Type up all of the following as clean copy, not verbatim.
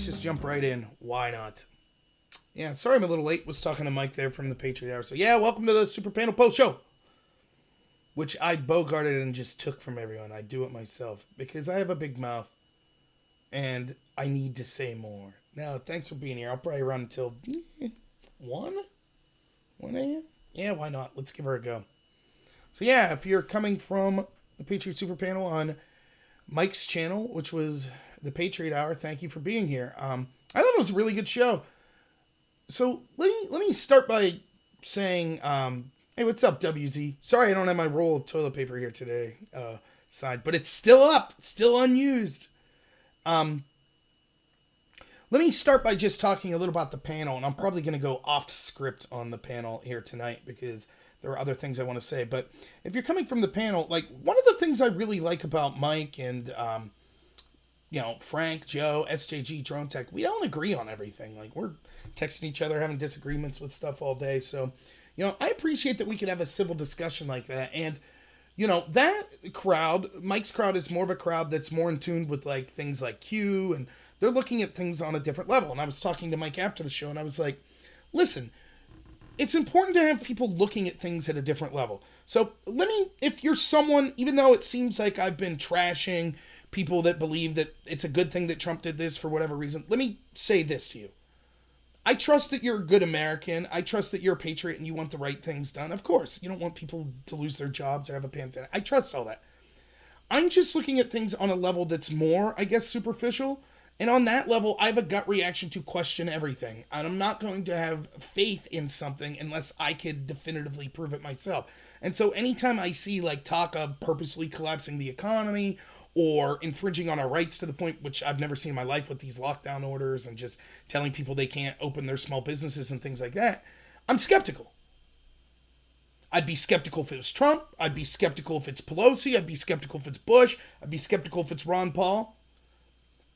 let's just jump right in. Why not? Yeah, sorry I'm a little late. Was talking to Mike there from the Patriot Hour. So yeah, welcome to the Super Panel Post Show, which I bogarted and just took from everyone. I do it myself because I have a big mouth and I need to say more. Now, thanks for being here. I'll probably run until 1 a.m. Yeah, why not? Let's give her a go. So yeah, if you're coming from the Patriot Super Panel on Mike's channel, which was the Patriot Hour, thank you for being here. I thought it was a really good show. So let me start by saying, hey, what's up, WZ? Sorry I don't have my roll of toilet paper here today, side, but it's still up, still unused. Let me start by just talking a little about the panel, and I'm probably going to go off script on the panel here tonight because there are other things I want to say. But if you're coming from the panel, like, one of the things I really like about Mike and, Frank, Joe, SJG, Drone Tech, we don't agree on everything. Like, we're texting each other, having disagreements with stuff all day. So, I appreciate that we could have a civil discussion like that. And, that crowd, Mike's crowd, is more of a crowd that's more in tune with, like, things like Q, and they're looking at things on a different level. And I was talking to Mike after the show, and I was like, listen, it's important to have people looking at things at a different level. So if you're someone, even though it seems like I've been trashing people that believe that it's a good thing that Trump did this for whatever reason, let me say this to you. I trust that you're a good American. I trust that you're a patriot and you want the right things done. Of course, you don't want people to lose their jobs or have a pandemic. I trust all that. I'm just looking at things on a level that's more, I guess, superficial. And on that level, I have a gut reaction to question everything. And I'm not going to have faith in something unless I could definitively prove it myself. And so anytime I see, like, talk of purposely collapsing the economy or infringing on our rights to the point, which I've never seen in my life with these lockdown orders and just telling people they can't open their small businesses and things like that, I'm skeptical. I'd be skeptical if it was Trump. I'd be skeptical if it's Pelosi. I'd be skeptical if it's Bush. I'd be skeptical if it's Ron Paul.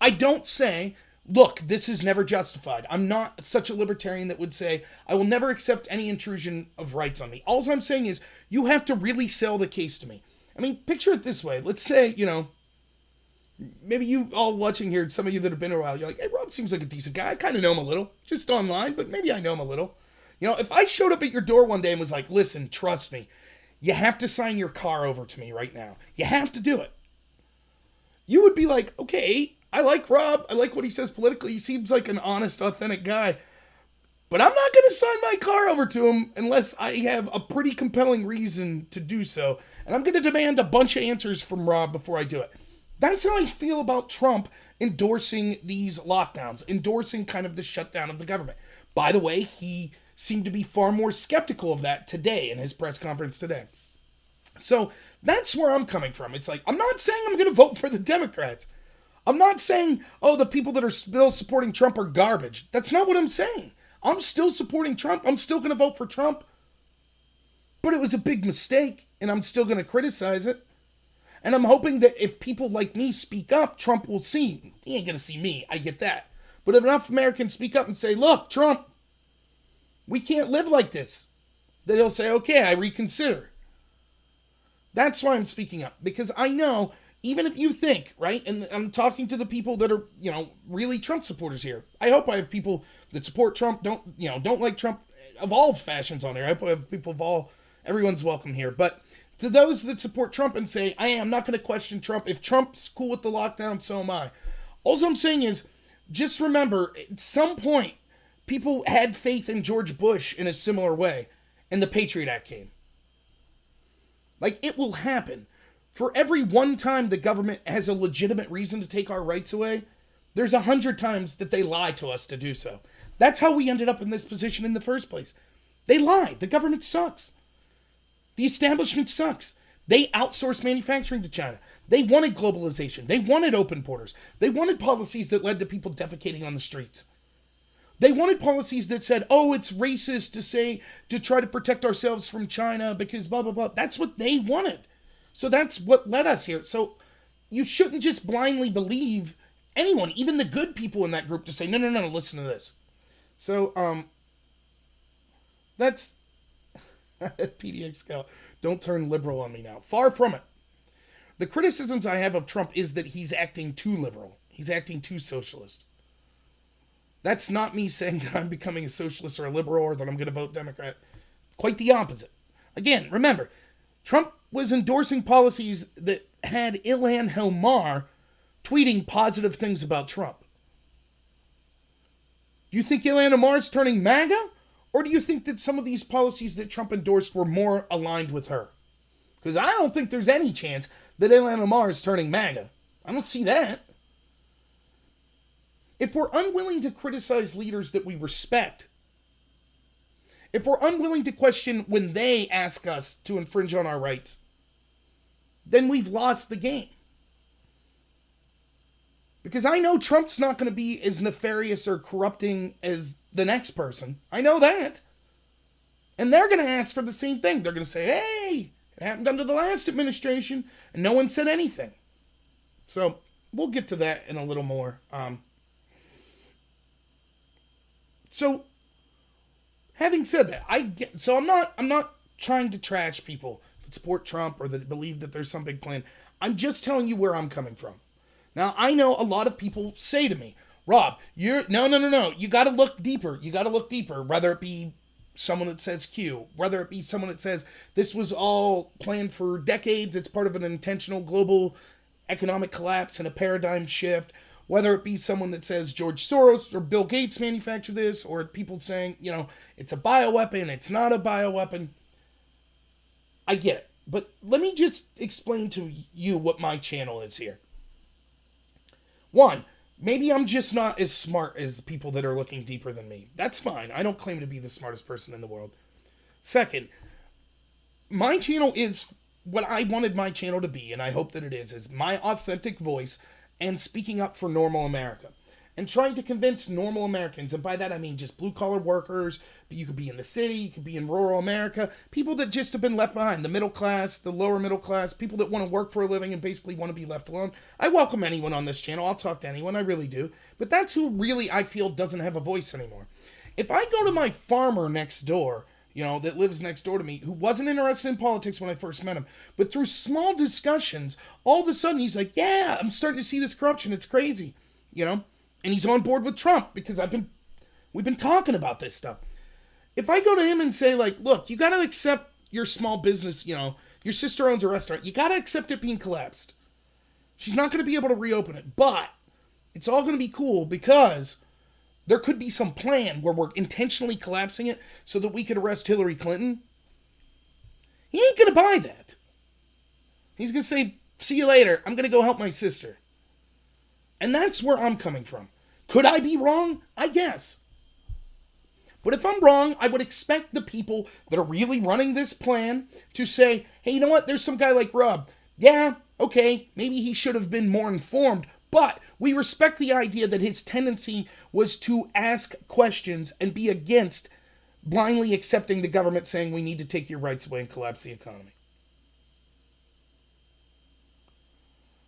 I don't say, look, this is never justified. I'm not such a libertarian that would say, I will never accept any intrusion of rights on me. All I'm saying is, you have to really sell the case to me. I mean, picture it this way. Let's say, maybe you all watching here, some of you that have been here a while, you're like, hey, Rob seems like a decent guy. I kind of know him a little, just online, but maybe I know him a little. If I showed up at your door one day and was like, listen, trust me, you have to sign your car over to me right now. You have to do it. You would be like, okay, I like Rob. I like what he says politically. He seems like an honest, authentic guy. But I'm not going to sign my car over to him unless I have a pretty compelling reason to do so. And I'm going to demand a bunch of answers from Rob before I do it. That's how I feel about Trump endorsing these lockdowns, endorsing kind of the shutdown of the government. By the way, he seemed to be far more skeptical of that today in his press conference today. So that's where I'm coming from. It's like, I'm not saying I'm going to vote for the Democrats. I'm not saying, oh, the people that are still supporting Trump are garbage. That's not what I'm saying. I'm still supporting Trump. I'm still going to vote for Trump. But it was a big mistake, and I'm still going to criticize it. And I'm hoping that if people like me speak up, Trump will see. He ain't going to see me. I get that. But if enough Americans speak up and say, look, Trump, we can't live like this, then he'll say, okay, I reconsider. That's why I'm speaking up. Because I know, even if you think, right, and I'm talking to the people that are, really Trump supporters here. I hope I have people that support Trump, don't like Trump of all fashions on here. I hope I have people of everyone's welcome here. But to those that support Trump and say, I'm not going to question Trump. If Trump's cool with the lockdown, so am I. All I'm saying is, just remember, at some point, people had faith in George Bush in a similar way, and the Patriot Act came. Like, it will happen. For every one time the government has a legitimate reason to take our rights away, there's 100 times that they lie to us to do so. That's how we ended up in this position in the first place. They lie. The government sucks. The establishment sucks. They outsourced manufacturing to China. They wanted globalization. They wanted open borders. They wanted policies that led to people defecating on the streets. They wanted policies that said, oh, it's racist to try to protect ourselves from China because blah, blah, blah. That's what they wanted. So that's what led us here. So you shouldn't just blindly believe anyone, even the good people in that group, to say, no, listen to this. So, that's PDX Scout. Don't turn liberal on me now. Far from it. The criticisms I have of Trump is that he's acting too liberal. He's acting too socialist. That's not me saying that I'm becoming a socialist or a liberal or that I'm going to vote Democrat. Quite the opposite. Again, remember, Trump was endorsing policies that had Ilhan Omar tweeting positive things about Trump. Do you think Ilhan Omar is turning MAGA? Or do you think that some of these policies that Trump endorsed were more aligned with her? Because I don't think there's any chance that Ilhan Omar is turning MAGA. I don't see that. If we're unwilling to criticize leaders that we respect, if we're unwilling to question when they ask us to infringe on our rights, then we've lost the game. Because I know Trump's not going to be as nefarious or corrupting as the next person. I know that. And they're going to ask for the same thing. They're going to say, hey, it happened under the last administration, and no one said anything. So we'll get to that in a little more. So having said that, I'm not trying to trash people that support Trump or that believe that there's some big plan. I'm just telling you where I'm coming from. Now, I know a lot of people say to me, Rob, no. You got to look deeper. You got to look deeper, whether it be someone that says Q, whether it be someone that says this was all planned for decades. It's part of an intentional global economic collapse and a paradigm shift. Whether it be someone that says George Soros or Bill Gates manufactured this, or people saying, it's a bioweapon, it's not a bioweapon. I get it. But let me just explain to you what my channel is here. One, maybe I'm just not as smart as people that are looking deeper than me. That's fine. I don't claim to be the smartest person in the world. Second, my channel is what I wanted my channel to be, and I hope that it is my authentic voice and speaking up for normal America. And trying to convince normal Americans, and by that I mean just blue-collar workers, but you could be in the city, you could be in rural America, people that just have been left behind, the middle class, the lower middle class, people that want to work for a living and basically want to be left alone. I welcome anyone on this channel. I'll talk to anyone, I really do. But that's who really I feel doesn't have a voice anymore. If I go to my farmer next door, that lives next door to me, who wasn't interested in politics when I first met him, but through small discussions, all of a sudden he's like, yeah, I'm starting to see this corruption, it's crazy, And he's on board with Trump because we've been talking about this stuff. If I go to him and say, like, look, you got to accept your small business, your sister owns a restaurant. You got to accept it being collapsed. She's not going to be able to reopen it, but it's all going to be cool because there could be some plan where we're intentionally collapsing it so that we could arrest Hillary Clinton. He ain't going to buy that. He's going to say, see you later. I'm going to go help my sister. And that's where I'm coming from. Could I be wrong? I guess. But if I'm wrong, I would expect the people that are really running this plan to say, hey, you know what? There's some guy like Rob. Yeah, okay, maybe he should have been more informed, but we respect the idea that his tendency was to ask questions and be against blindly accepting the government saying we need to take your rights away and collapse the economy.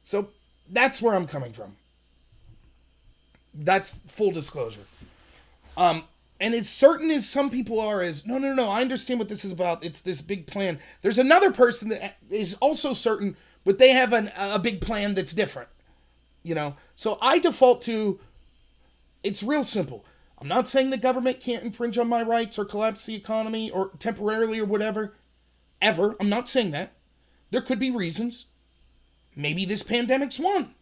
So that's where I'm coming from. That's full disclosure. And as certain as some people are as, no, I understand what this is about. It's this big plan. There's another person that is also certain, but they have a big plan that's different. So I default to, it's real simple. I'm not saying the government can't infringe on my rights or collapse the economy or temporarily or whatever. Ever. I'm not saying that. There could be reasons. Maybe this pandemic's one.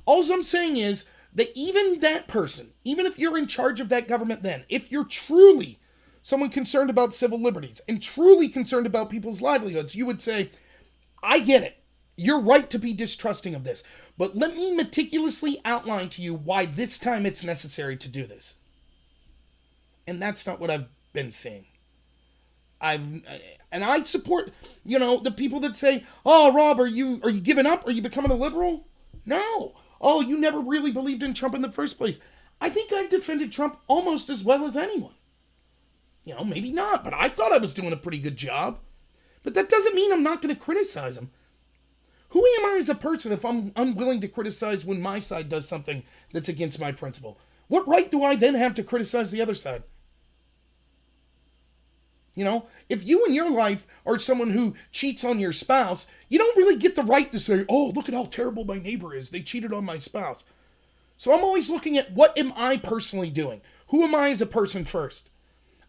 All I'm saying is, that even that person, even if you're in charge of that government then, if you're truly someone concerned about civil liberties and truly concerned about people's livelihoods, you would say, I get it. You're right to be distrusting of this. But let me meticulously outline to you why this time it's necessary to do this. And that's not what I've been seeing. And I support, the people that say, oh, Rob, are you giving up? Are you becoming a liberal? No. Oh, you never really believed in Trump in the first place. I think I've defended Trump almost as well as anyone. Maybe not, but I thought I was doing a pretty good job. But that doesn't mean I'm not going to criticize him. Who am I as a person if I'm unwilling to criticize when my side does something that's against my principle? What right do I then have to criticize the other side? If you in your life are someone who cheats on your spouse, you don't really get the right to say, oh, look at how terrible my neighbor is. They cheated on my spouse. So I'm always looking at what am I personally doing? Who am I as a person first?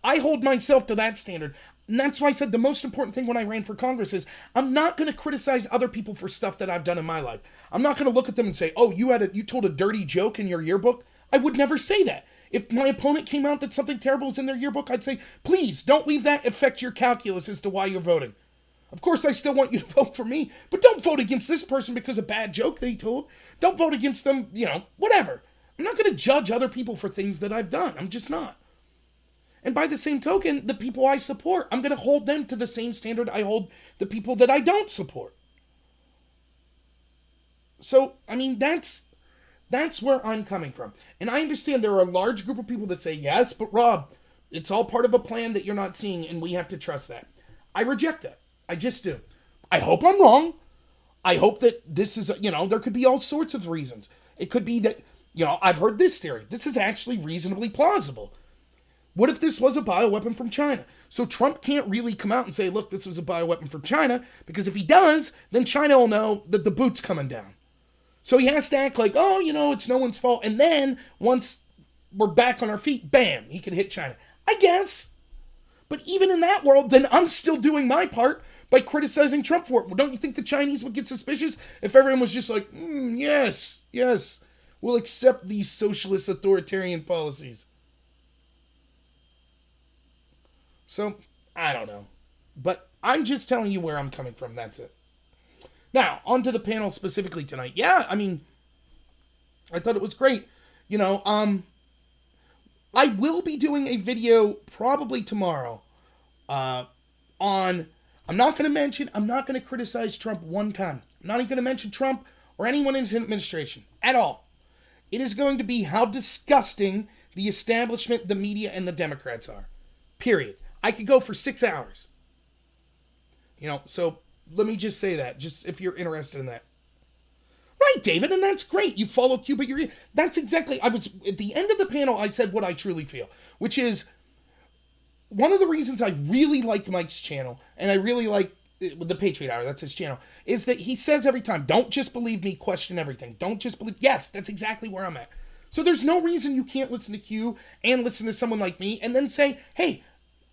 I hold myself to that standard. And that's why I said the most important thing when I ran for Congress is I'm not going to criticize other people for stuff that I've done in my life. I'm not going to look at them and say, oh, you told a dirty joke in your yearbook. I would never say that. If my opponent came out that something terrible was in their yearbook, I'd say, please don't leave that affect your calculus as to why you're voting. Of course, I still want you to vote for me, but don't vote against this person because of a bad joke they told. Don't vote against them, whatever. I'm not going to judge other people for things that I've done. I'm just not. And by the same token, the people I support, I'm going to hold them to the same standard I hold the people that I don't support. So, I mean, that's where I'm coming from. And I understand there are a large group of people that say, yes, but Rob, it's all part of a plan that you're not seeing, and we have to trust that. I reject that. I just do. I hope I'm wrong. I hope that this is, there could be all sorts of reasons. It could be that, I've heard this theory. This is actually reasonably plausible. What if this was a bioweapon from China? So Trump can't really come out and say, look, this was a bioweapon from China, because if he does, then China will know that the boot's coming down. So he has to act like, oh, it's no one's fault. And then once we're back on our feet, bam, he can hit China. I guess. But even in that world, then I'm still doing my part by criticizing Trump for it. Well, don't you think the Chinese would get suspicious if everyone was just like, yes, we'll accept these socialist authoritarian policies? So, I don't know. But I'm just telling you where I'm coming from. That's it. Now, on to the panel specifically tonight. Yeah, I mean, I thought it was great. I will be doing a video probably tomorrow on, I'm not going to criticize Trump one time. I'm not even going to mention Trump or anyone in his administration at all. It is going to be how disgusting the establishment, the media, and the Democrats are. Period. I could go for 6 hours. So let me just say that, just if you're interested in that. Right, David, and that's great. You follow Q, but that's exactly, at the end of the panel, I said what I truly feel, which is one of the reasons I really like Mike's channel, and I really like the Patriot Hour, that's his channel, is that he says every time, don't just believe me, question everything. Don't just believe, yes, that's exactly where I'm at. So there's no reason you can't listen to Q and listen to someone like me and then say, hey,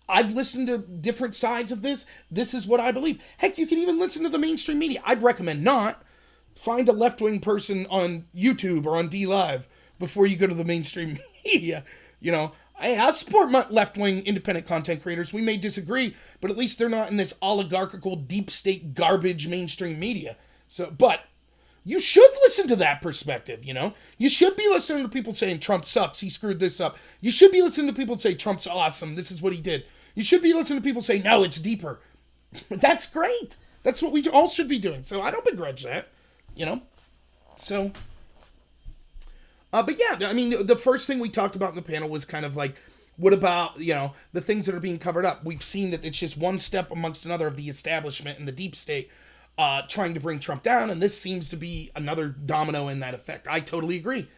I've listened to different sides of this. This is what I believe. Heck, you can even listen to the mainstream media. I'd recommend not. Find a left-wing person on YouTube or on DLive before you go to the mainstream media. I support my left-wing independent content creators. We may disagree, but at least they're not in this oligarchical, deep state garbage mainstream media. But you should listen to that perspective, You should be listening to people saying Trump sucks, he screwed this up. You should be listening to people say Trump's awesome, this is what he did. You should be listening to people say, no, it's deeper. That's great. That's what we all should be doing. So I don't begrudge that, So, but yeah, I mean, the first thing we talked about in the panel was kind of like, what about, the things that are being covered up? We've seen that it's just one step amongst another of the establishment and the deep state trying to bring Trump down, and this seems to be another domino in that effect. I totally agree.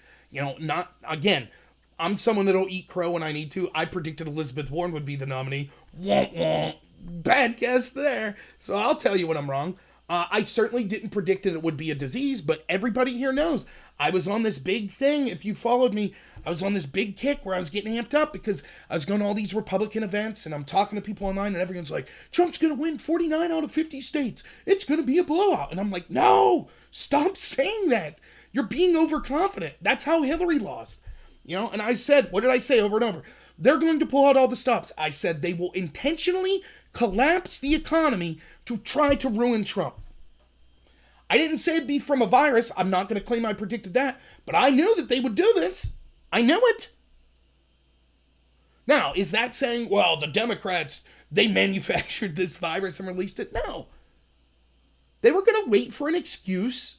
I'm someone that'll eat crow when I need to. I predicted Elizabeth Warren would be the nominee. Wah, wah. Bad guess there. So I'll tell you when I'm wrong. I certainly didn't predict that it would be a disease, but everybody here knows I was on this big thing. If you followed me, I was on this big kick where I was getting amped up because I was going to all these Republican events and I'm talking to people online and everyone's like, Trump's going to win 49 out of 50 states. It's going to be a blowout. And I'm like, no, stop saying that. You're being overconfident. That's how Hillary lost. And I said, what did I say over and over? They're going to pull out all the stops. I said they will intentionally collapse the economy to try to ruin Trump. I didn't say it'd be from a virus. I'm not going to claim I predicted that, but I knew that they would do this. I knew it. Now, is that saying, well, the Democrats, they manufactured this virus and released it? No. They were going to wait for an excuse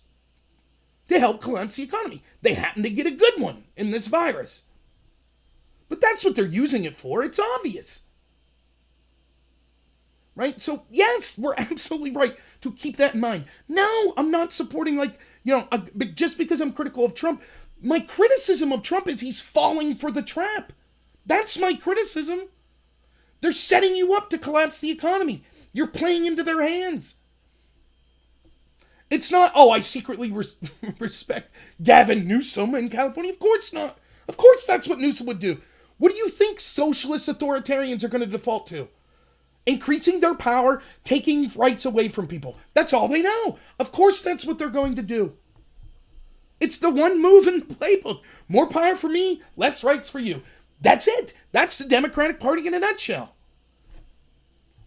to help collapse the economy. They happened to get a good one in this virus. But that's what they're using it for. It's obvious. Right? So, yes, we're absolutely right to keep that in mind. No, I'm not supporting, just because I'm critical of Trump. My criticism of Trump is he's falling for the trap. That's my criticism. They're setting you up to collapse the economy. You're playing into their hands. It's not, oh, I secretly respect Gavin Newsom in California. Of course not. Of course that's what Newsom would do. What do you think socialist authoritarians are going to default to? Increasing their power, taking rights away from people. That's all they know. Of course that's what they're going to do. It's the one move in the playbook. More power for me, less rights for you. That's it. That's the Democratic Party in a nutshell.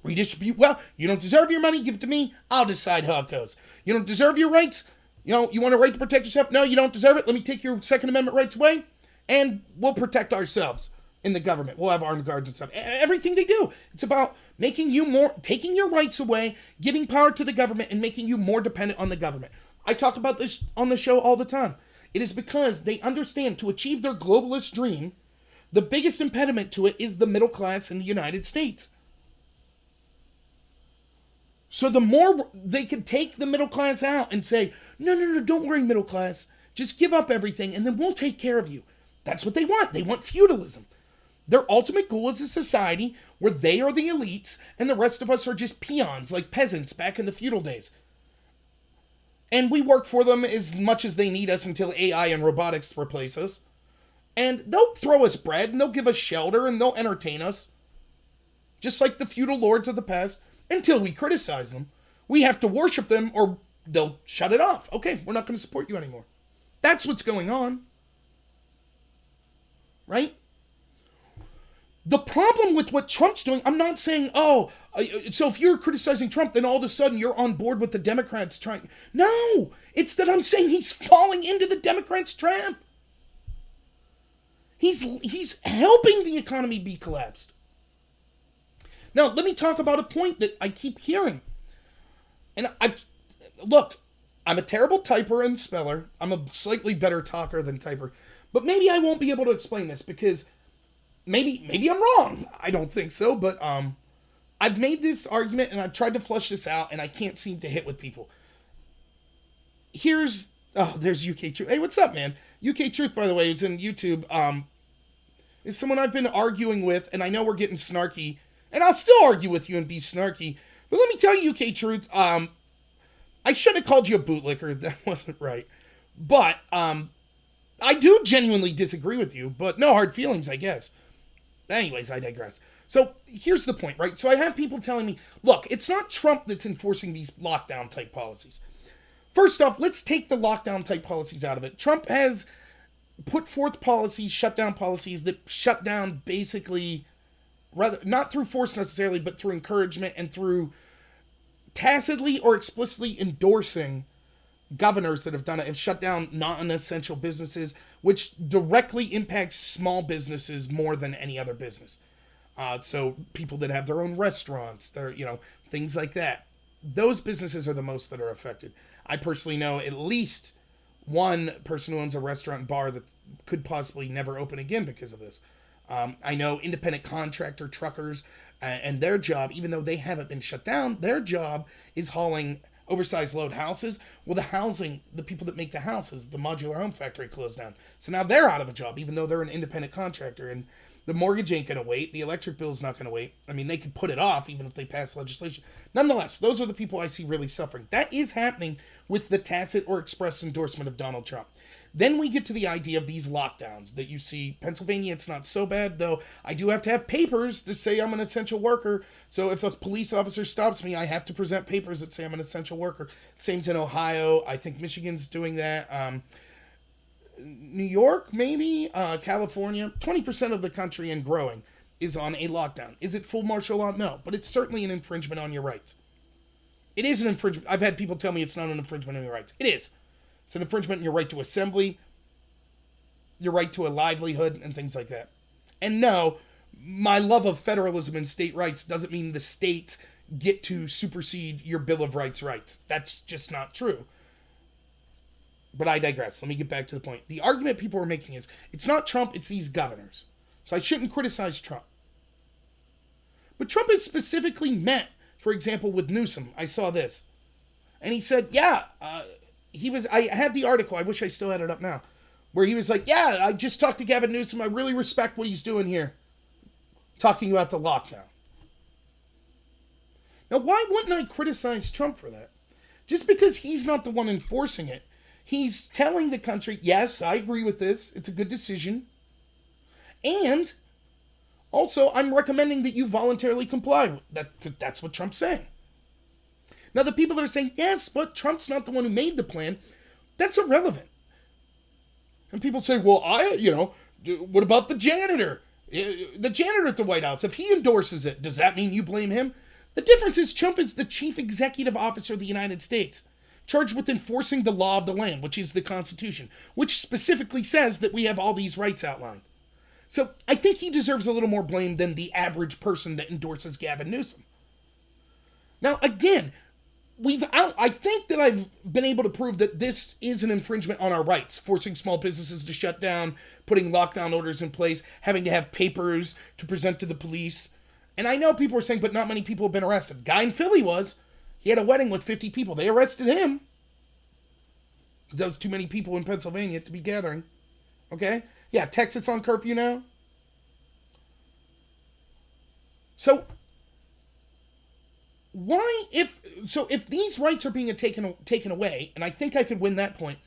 Redistribute. Well, you don't deserve your money, give it to me. I'll decide how it goes. You don't deserve your rights. You want a right to protect yourself? No, you don't deserve it. Let me take your Second Amendment rights away, and we'll protect ourselves in the government. We'll have armed guards and stuff. Everything they do, it's about making you more, taking your rights away, giving power to the government, and making you more dependent on the government. I talk about this on the show all the time. It is because they understand to achieve their globalist dream, the biggest impediment to it is the middle class in the United States. So the more they could take the middle class out and say, no, don't worry, middle class. Just give up everything and then we'll take care of you. That's what they want. They want feudalism. Their ultimate goal is a society where they are the elites and the rest of us are just peons, like peasants back in the feudal days. And we work for them as much as they need us until AI and robotics replace us. And they'll throw us bread and they'll give us shelter and they'll entertain us. Just like the feudal lords of the past. Until we criticize them. We have to worship them or they'll shut it off. Okay, we're not going to support you anymore. That's what's going on. Right? The problem with what Trump's doing, I'm not saying, so if you're criticizing Trump, then all of a sudden you're on board with the Democrats trying. No, it's that I'm saying he's falling into the Democrats' trap. He's helping the economy be collapsed. Now, let me talk about a point that I keep hearing. And I'm a terrible typer and speller. I'm a slightly better talker than typer. But maybe I won't be able to explain this because maybe I'm wrong. I don't think so, but I've made this argument and I've tried to flush this out and I can't seem to hit with people. There's UK Truth. Hey, what's up, man? UK Truth, by the way, is in YouTube. Is someone I've been arguing with, and I know we're getting snarky. And I'll still argue with you and be snarky. But let me tell you, UK Truth, I shouldn't have called you a bootlicker. That wasn't right. But I do genuinely disagree with you. But no hard feelings, I guess. Anyways, I digress. So here's the point, right? So I have people telling me, look, it's not Trump that's enforcing these lockdown-type policies. First off, let's take the lockdown-type policies out of it. Trump has put forth policies, shutdown policies, that shut down basically... rather not through force necessarily, but through encouragement and through tacitly or explicitly endorsing governors that have done it, have shut down non-essential businesses, which directly impacts small businesses more than any other business. So people that have their own restaurants, things like that. Those businesses are the most that are affected. I personally know at least one person who owns a restaurant and bar that could possibly never open again because of this. I know independent contractor truckers and their job, even though they haven't been shut down, their job is hauling oversized load houses. Well, the people that make the houses, the modular home factory closed down. So now they're out of a job, even though they're an independent contractor. And the mortgage ain't going to wait. The electric bill's not going to wait. I mean, they could put it off even if they pass legislation. Nonetheless, those are the people I see really suffering. That is happening with the tacit or express endorsement of Donald Trump. Then we get to the idea of these lockdowns that you see. Pennsylvania, it's not so bad, though. I do have to have papers to say I'm an essential worker. So if a police officer stops me, I have to present papers that say I'm an essential worker. Same's in Ohio. I think Michigan's doing that. New York, maybe. California. 20% of the country and growing is on a lockdown. Is it full martial law? No. But it's certainly an infringement on your rights. It is an infringement. I've had people tell me it's not an infringement on your rights. It is. It's an infringement in your right to assembly, your right to a livelihood, and things like that. And no, my love of federalism and state rights doesn't mean the states get to supersede your Bill of Rights rights. That's just not true. But I digress. Let me get back to the point. The argument people are making is, it's not Trump, it's these governors. So I shouldn't criticize Trump. But Trump is specifically met, for example, with Newsom. I saw this. And he said, I had the article, I wish I still had it up now, where he was like, I just talked to Gavin Newsom, I really respect what he's doing here. Talking about the lockdown. Now, why wouldn't I criticize Trump for that? Just because he's not the one enforcing it, he's telling the country, yes, I agree with this. It's a good decision. And also, I'm recommending that you voluntarily comply with that, because that's what Trump's saying. Now, the people that are saying, yes, but Trump's not the one who made the plan, that's irrelevant. And people say, well, what about the janitor? The janitor at the White House, if he endorses it, does that mean you blame him? The difference is Trump is the chief executive officer of the United States, charged with enforcing the law of the land, which is the Constitution, which specifically says that we have all these rights outlined. So I think he deserves a little more blame than the average person that endorses Gavin Newsom. Now, again, I think that I've been able to prove that this is an infringement on our rights, forcing small businesses to shut down, putting lockdown orders in place, having to have papers to present to the police. And I know people are saying, but not many people have been arrested. Guy in Philly was. He had a wedding with 50 people. They arrested him because that was too many people in Pennsylvania to be gathering. Okay? Yeah, Texas on curfew now. So if these rights are being taken away, and I think I could win that point,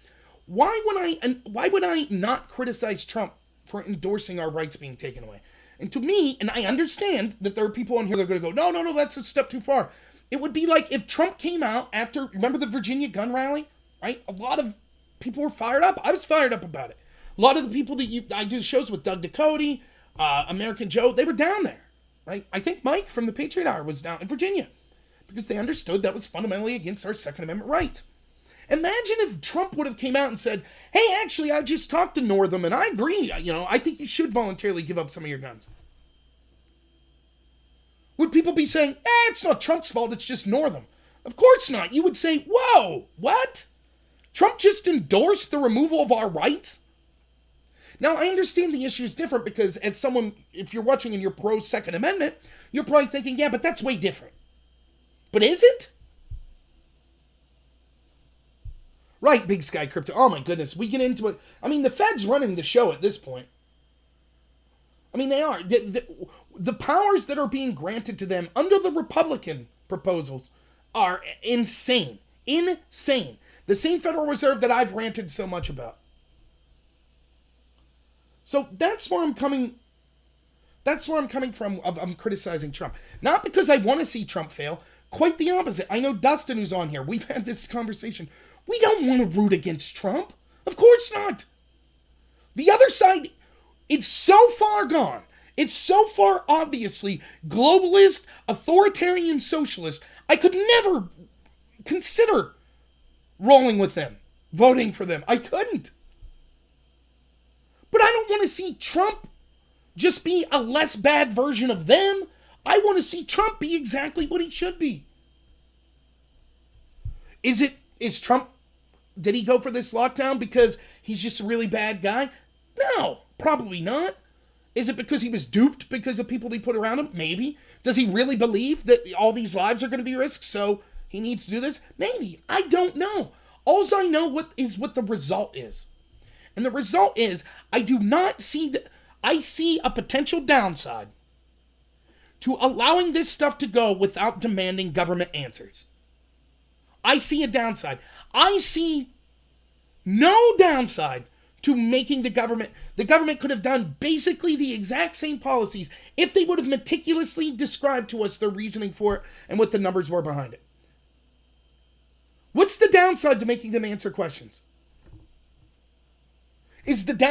why would I not criticize Trump for endorsing our rights being taken away? And to me, and I understand that there are people on here that are going to go, no, that's a step too far. It would be like if Trump came out after, remember the Virginia gun rally, right? A lot of people were fired up. I was fired up about it. A lot of the people that I do shows with, Doug Ducote, American Joe, they were down there, right? I think Mike from the Patriot Hour was down in Virginia because they understood that was fundamentally against our Second Amendment right. Imagine if Trump would have came out and said, hey, actually, I just talked to Northam and I agree. I think you should voluntarily give up some of your guns. Would people be saying, it's not Trump's fault, it's just Northam? Of course not. You would say, whoa, what? Trump just endorsed the removal of our rights? Now, I understand the issue is different because as someone, if you're watching and you're pro-Second Amendment, you're probably thinking, yeah, but that's way different. But is it? Right, Big Sky Crypto. Oh my goodness, we get into it. I mean, the Fed's running the show at this point. I mean, they are. The powers that are being granted to them under the Republican proposals are insane. Insane. The same Federal Reserve that I've ranted so much about. So that's where I'm coming. That's where I'm coming from. I'm criticizing Trump. Not because I want to see Trump fail. Quite the opposite. I know Dustin, who's on here. We've had this conversation. We don't want to root against Trump. Of course not. The other side, it's so far gone. It's so far obviously globalist, authoritarian socialist. I could never consider rolling with them, voting for them. I couldn't. But I don't want to see Trump just be a less bad version of them. I want to see Trump be exactly what he should be. Is Trump, did he go for this lockdown because he's just a really bad guy? No, probably not. Is it because he was duped because of people he put around him? Maybe. Does he really believe that all these lives are going to be risked, so he needs to do this? Maybe. I don't know. All I know what the result is. And the result is, I see a potential downside to allowing this stuff to go without demanding government answers. I see a downside. I see no downside to making the government could have done basically the exact same policies if they would have meticulously described to us their reasoning for it and what the numbers were behind it. What's the downside to making them answer questions? Is this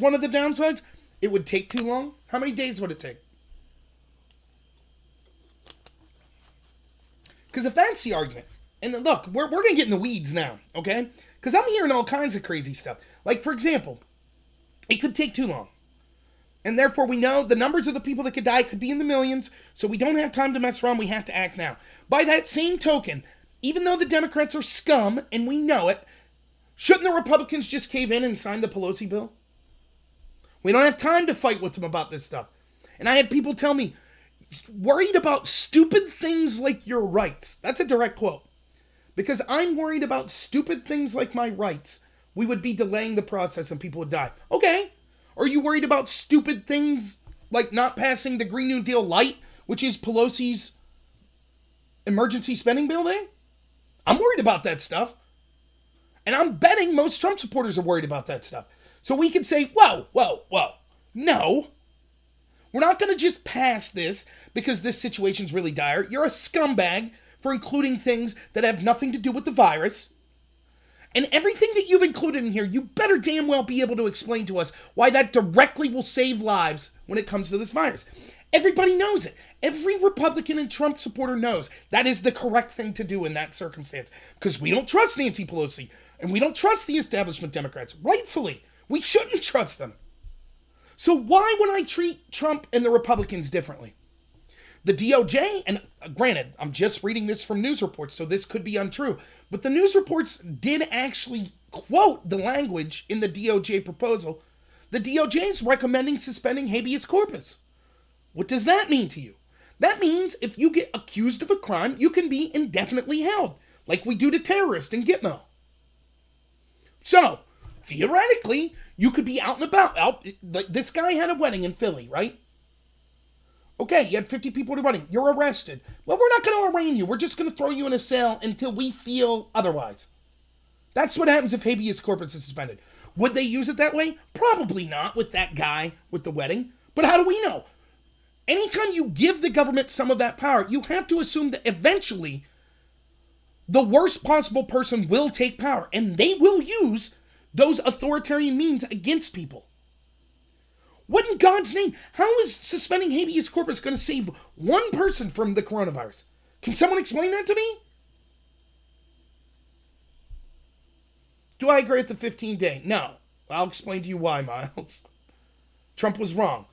one of the downsides? It would take too long? How many days would it take? Because if that's the argument, and look, we're going to get in the weeds now, okay? Because I'm hearing all kinds of crazy stuff. Like, for example, it could take too long. And therefore, we know the numbers of the people that could die could be in the millions, so we don't have time to mess around. We have to act now. By that same token, even though the Democrats are scum, and we know it, shouldn't the Republicans just cave in and sign the Pelosi bill? We don't have time to fight with them about this stuff. And I had people tell me, worried about stupid things like your rights. That's a direct quote. Because I'm worried about stupid things like my rights, we would be delaying the process and people would die. Okay. Are you worried about stupid things like not passing the Green New Deal light, which is Pelosi's emergency spending bill day? I'm worried about that stuff. And I'm betting most Trump supporters are worried about that stuff. So we could say, whoa, whoa, whoa. No. We're not going to just pass this because this situation's really dire. You're a scumbag for including things that have nothing to do with the virus. And everything that you've included in here, you better damn well be able to explain to us why that directly will save lives when it comes to this virus. Everybody knows it. Every Republican and Trump supporter knows that is the correct thing to do in that circumstance. Because we don't trust Nancy Pelosi. And we don't trust the establishment Democrats. Rightfully, we shouldn't trust them. So why would I treat Trump and the Republicans differently? The DOJ, and granted, I'm just reading this from news reports, so this could be untrue, but the news reports did actually quote the language in the DOJ proposal. The DOJ is recommending suspending habeas corpus. What does that mean to you? That means if you get accused of a crime, you can be indefinitely held, like we do to terrorists in Gitmo. So, theoretically, you could be out and about. This guy had a wedding in Philly, right? Okay, you had 50 people at a wedding. You're arrested. Well, we're not going to arraign you. We're just going to throw you in a cell until we feel otherwise. That's what happens if habeas corpus is suspended. Would they use it that way? Probably not with that guy with the wedding. But how do we know? Anytime you give the government some of that power, you have to assume that eventually the worst possible person will take power, and they will use those authoritarian means against people. What in God's name? How is suspending habeas corpus going to save one person from the coronavirus? Can someone explain that to me? Do I agree with the 15-day? No. I'll explain to you why, Miles. Trump was wrong.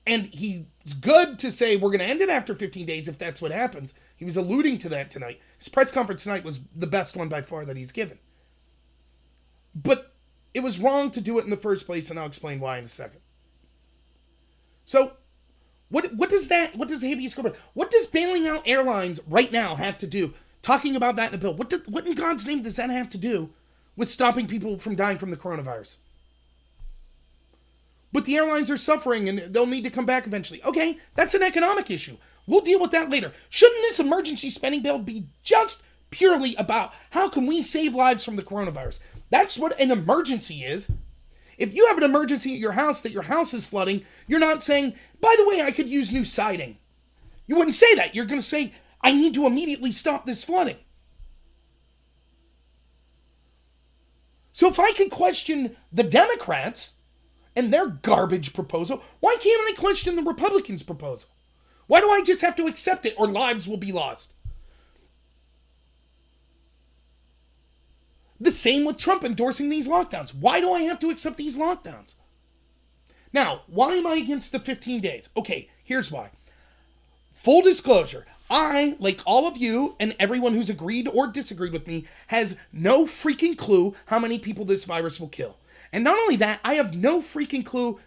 And he's good to say we're going to end it after 15 days if that's what happens. He was alluding to that tonight. His press conference tonight was the best one by far that he's given. But it was wrong to do it in the first place, and I'll explain why in a second. So, what does habeas corpus, what does bailing out airlines right now have to do? Talking about that in the bill. What in God's name does that have to do with stopping people from dying from the coronavirus? But the airlines are suffering and they'll need to come back eventually. Okay, that's an economic issue. We'll deal with that later. Shouldn't this emergency spending bill be just purely about how can we save lives from the coronavirus? That's what an emergency is. If you have an emergency at your house that your house is flooding, you're not saying, by the way, I could use new siding. You wouldn't say that. You're going to say, I need to immediately stop this flooding. So if I can question the Democrats and their garbage proposal, why can't I question the Republicans' proposal? Why do I just have to accept it or lives will be lost? The same with Trump endorsing these lockdowns. Why do I have to accept these lockdowns? Now, why am I against the 15 days? Okay, here's why. Full disclosure, I, like all of you and everyone who's agreed or disagreed with me, has no freaking clue how many people this virus will kill. And not only that, I have no freaking clue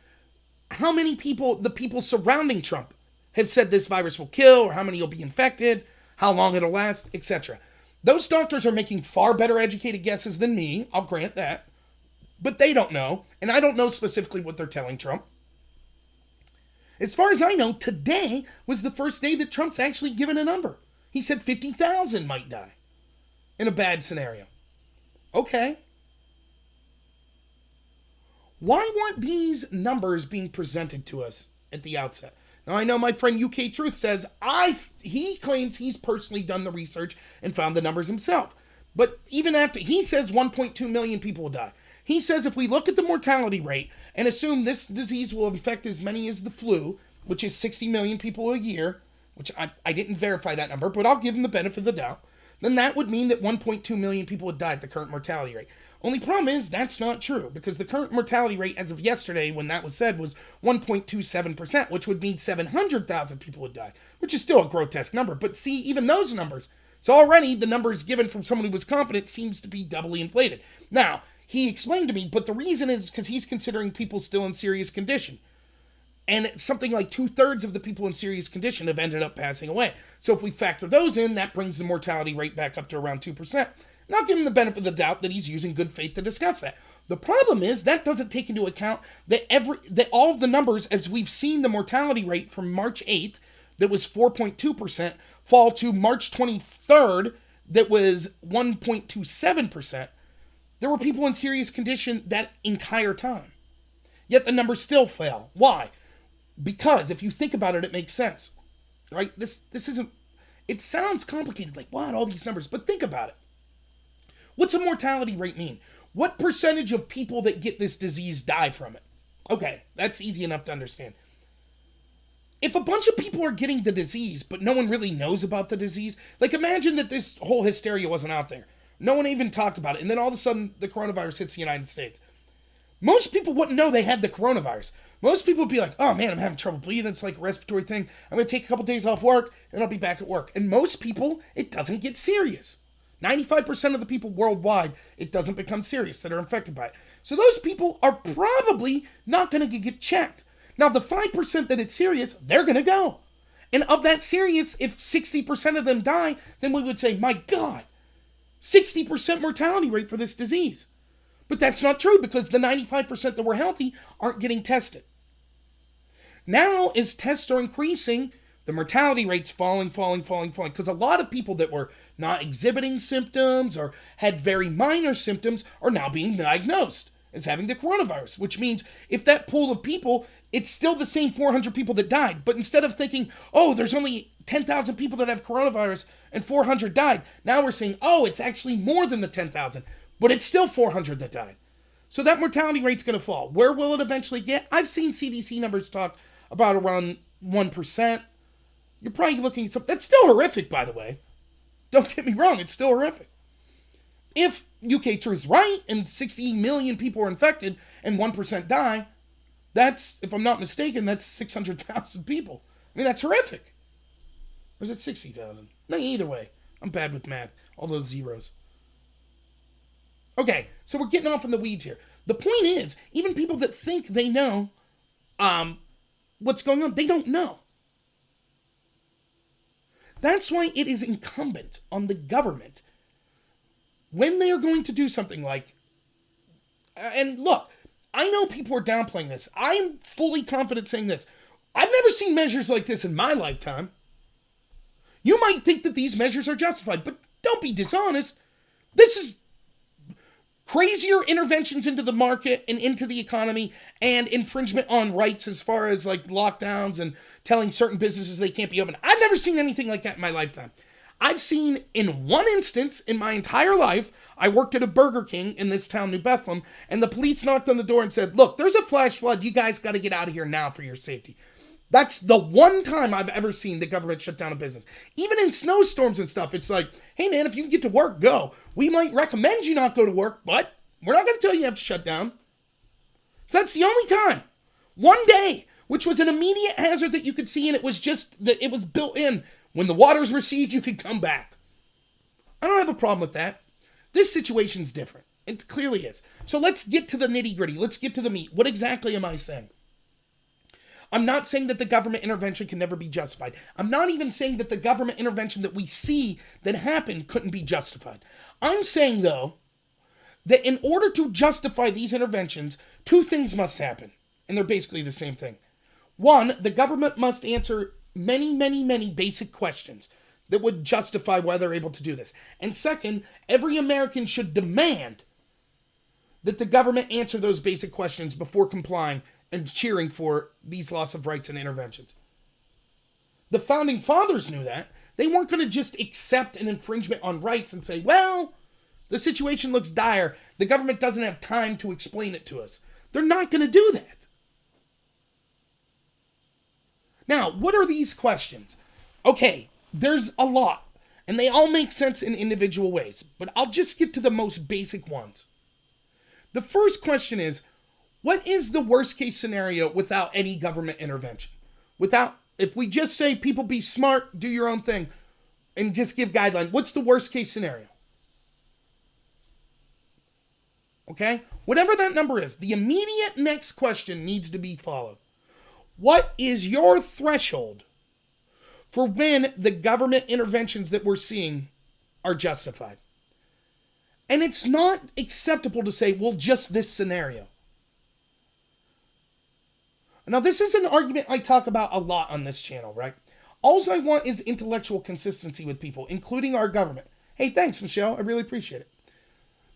how many people, the people surrounding Trump, have said this virus will kill, or how many will be infected, how long it'll last, etc. Those doctors are making far better educated guesses than me, I'll grant that. But they don't know, and I don't know specifically what they're telling Trump. As far as I know, today was the first day that Trump's actually given a number. He said 50,000 might die in a bad scenario. Okay. Why weren't these numbers being presented to us at the outset? Now, I know my friend UK Truth says he claims he's personally done the research and found the numbers himself. But even after, he says 1.2 million people will die. He says if we look at the mortality rate and assume this disease will infect as many as the flu, which is 60 million people a year, which I didn't verify that number, but I'll give him the benefit of the doubt, then that would mean that 1.2 million people would die at the current mortality rate. Only problem is that's not true, because the current mortality rate as of yesterday, when that was said, was 1.27%, which would mean 700,000 people would die, which is still a grotesque number. But see, even those numbers, so already the numbers given from someone who was confident seems to be doubly inflated. Now, he explained to me, but the reason is because he's considering people still in serious condition. And something like 2/3 of the people in serious condition have ended up passing away. So if we factor those in, that brings the mortality rate back up to around 2%. And I'll give him the benefit of the doubt that he's using good faith to discuss that. The problem is that doesn't take into account that all of the numbers, as we've seen the mortality rate from March 8th, that was 4.2% fall to March 23rd that was 1.27%. There were people in serious condition that entire time. Yet the numbers still fell. Why? Because if you think about it, it makes sense. Right? This isn't, it sounds complicated, like, what, all these numbers, but think about it. What's a mortality rate mean? What percentage of people that get this disease die from it? Okay, that's easy enough to understand. If a bunch of people are getting the disease, but no one really knows about the disease, like imagine that this whole hysteria wasn't out there. No one even talked about it, and then all of a sudden the coronavirus hits the United States. Most people wouldn't know they had the coronavirus. Most people would be like, oh man, I'm having trouble breathing. It's like a respiratory thing. I'm going to take a couple days off work and I'll be back at work. And most people, it doesn't get serious. 95% of the people worldwide, it doesn't become serious that are infected by it. So those people are probably not going to get checked. Now, the 5% that it's serious, they're going to go. And of that serious, if 60% of them die, then we would say, my God, 60% mortality rate for this disease. But that's not true because the 95% that were healthy aren't getting tested. Now, as tests are increasing, the mortality rate's falling, because a lot of people that were not exhibiting symptoms or had very minor symptoms are now being diagnosed as having the coronavirus, which means if that pool of people, it's still the same 400 people that died, but instead of thinking, oh, there's only 10,000 people that have coronavirus and 400 died, now we're saying, oh, it's actually more than the 10,000, but it's still 400 that died. So that mortality rate's going to fall. Where will it eventually get? I've seen CDC numbers talk about around 1%. You're probably looking at something. That's still horrific, by the way. Don't get me wrong, it's still horrific. If UK Truth's right and 60 million people are infected and 1% die, that's, if I'm not mistaken, that's 600,000 people. I mean, that's horrific. Or is it 60,000? No, either way. I'm bad with math. All those zeros. Okay, so we're getting off in the weeds here. The point is, even people that think they know what's going on, they don't know. That's why it is incumbent on the government when they are going to do something like, and look, I know people are downplaying this. I'm fully confident saying this. I've never seen measures like this in my lifetime. You might think that these measures are justified, but don't be dishonest. This is crazier interventions into the market and into the economy and infringement on rights as far as like lockdowns and telling certain businesses they can't be open. I've never seen anything like that in my lifetime. I've seen in one instance in my entire life, I worked at a Burger King in this town, New Bethlehem, and the police knocked on the door and said, look, there's a flash flood. You guys got to get out of here now for your safety. That's the one time I've ever seen the government shut down a business. Even in snowstorms and stuff, it's like, hey man, if you can get to work, go. We might recommend you not go to work, but we're not going to tell you have to shut down. So that's the only time. One day, which was an immediate hazard that you could see, and it was just that it was built in. When the waters recede, you could come back. I don't have a problem with that. This situation's different. It clearly is. So let's get to the nitty-gritty. Let's get to the meat. What exactly am I saying? I'm not saying that the government intervention can never be justified. I'm not even saying that the government intervention that we see that happened couldn't be justified. I'm saying, though, that in order to justify these interventions, two things must happen. And they're basically the same thing. One, the government must answer many basic questions that would justify why they're able to do this. And second, every American should demand that the government answer those basic questions before complying and cheering for these loss of rights and interventions. The founding fathers knew that. They weren't going to just accept an infringement on rights and say, well, the situation looks dire. The government doesn't have time to explain it to us. They're not going to do that. Now, what are these questions? Okay, there's a lot, and they all make sense in individual ways, but I'll just get to the most basic ones. The first question is, what is the worst case scenario without any government intervention? If we just say people be smart, do your own thing, and just give guidelines, what's the worst case scenario? Okay? Whatever that number is, the immediate next question needs to be followed. What is your threshold for when the government interventions that we're seeing are justified? And it's not acceptable to say, well, just this scenario. Now, this is an argument I talk about a lot on this channel, right? All I want is intellectual consistency with people, including our government. Hey, thanks, Michelle. I really appreciate it.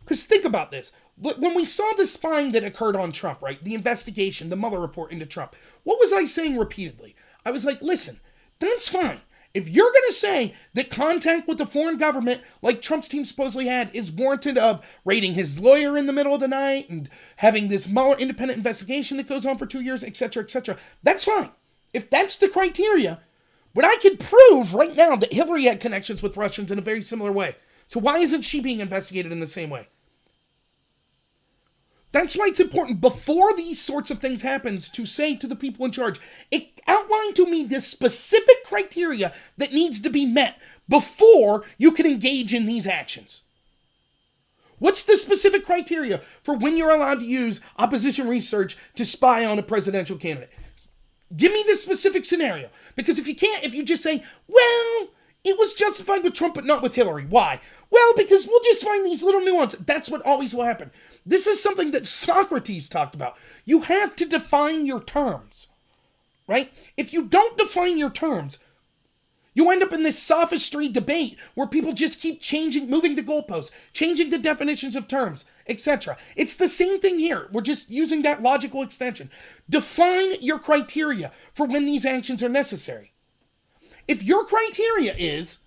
Because think about this. When we saw the spying that occurred on Trump, right? The investigation, the Mueller report into Trump. What was I saying repeatedly? I was like, listen, that's fine. If you're going to say that contact with the foreign government, like Trump's team supposedly had, is warranted of raiding his lawyer in the middle of the night and having this Mueller independent investigation that goes on for 2 years, etc., that's fine. If that's the criteria, but I could prove right now that Hillary had connections with Russians in a very similar way. So why isn't she being investigated in the same way? That's why it's important before these sorts of things happens to say to the people in charge, outline to me this specific criteria that needs to be met before you can engage in these actions. What's the specific criteria for when you're allowed to use opposition research to spy on a presidential candidate? Give me the specific scenario. Because if you can't, if you just say, well, it was justified with Trump, but not with Hillary. Why? Well, because we'll just find these little nuances. That's what always will happen. This is something that Socrates talked about. You have to define your terms, right? If you don't define your terms, you end up in this sophistry debate where people just keep moving the goalposts, changing the definitions of terms, etc. It's the same thing here. We're just using that logical extension. Define your criteria for when these actions are necessary. If your criteria is,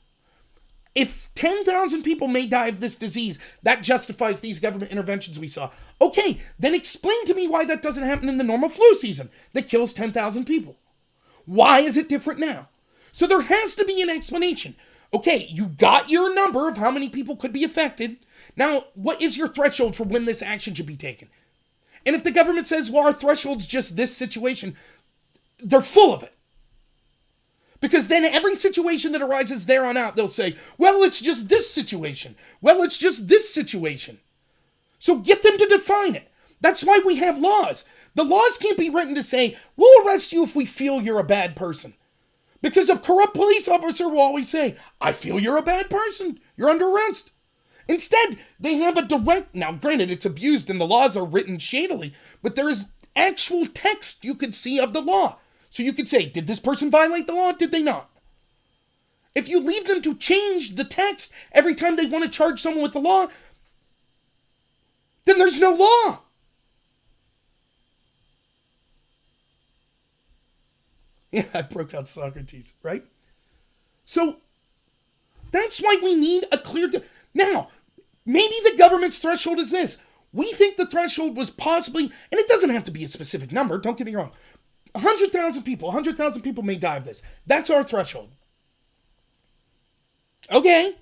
if 10,000 people may die of this disease, that justifies these government interventions we saw. Okay, then explain to me why that doesn't happen in the normal flu season that kills 10,000 people. Why is it different now? So there has to be an explanation. Okay, you got your number of how many people could be affected. Now, what is your threshold for when this action should be taken? And if the government says, well, our threshold's just this situation, they're full of it. Because then every situation that arises there on out, they'll say, well, it's just this situation. Well, it's just this situation. So get them to define it. That's why we have laws. The laws can't be written to say, we'll arrest you if we feel you're a bad person. Because a corrupt police officer will always say, I feel you're a bad person. You're under arrest. Instead, they have a direct, now granted, it's abused and the laws are written shadily, but there is actual text you could see of the law. So you could say, did this person violate the law? Did they not? If you leave them to change the text every time they want to charge someone with the law, then there's no law. Yeah, I broke out Socrates, right? So that's why we need a clear... Now, maybe the government's threshold is this. We think the threshold was possibly, and it doesn't have to be a specific number, don't get me wrong, 100,000 people may die of this. That's our threshold. Okay.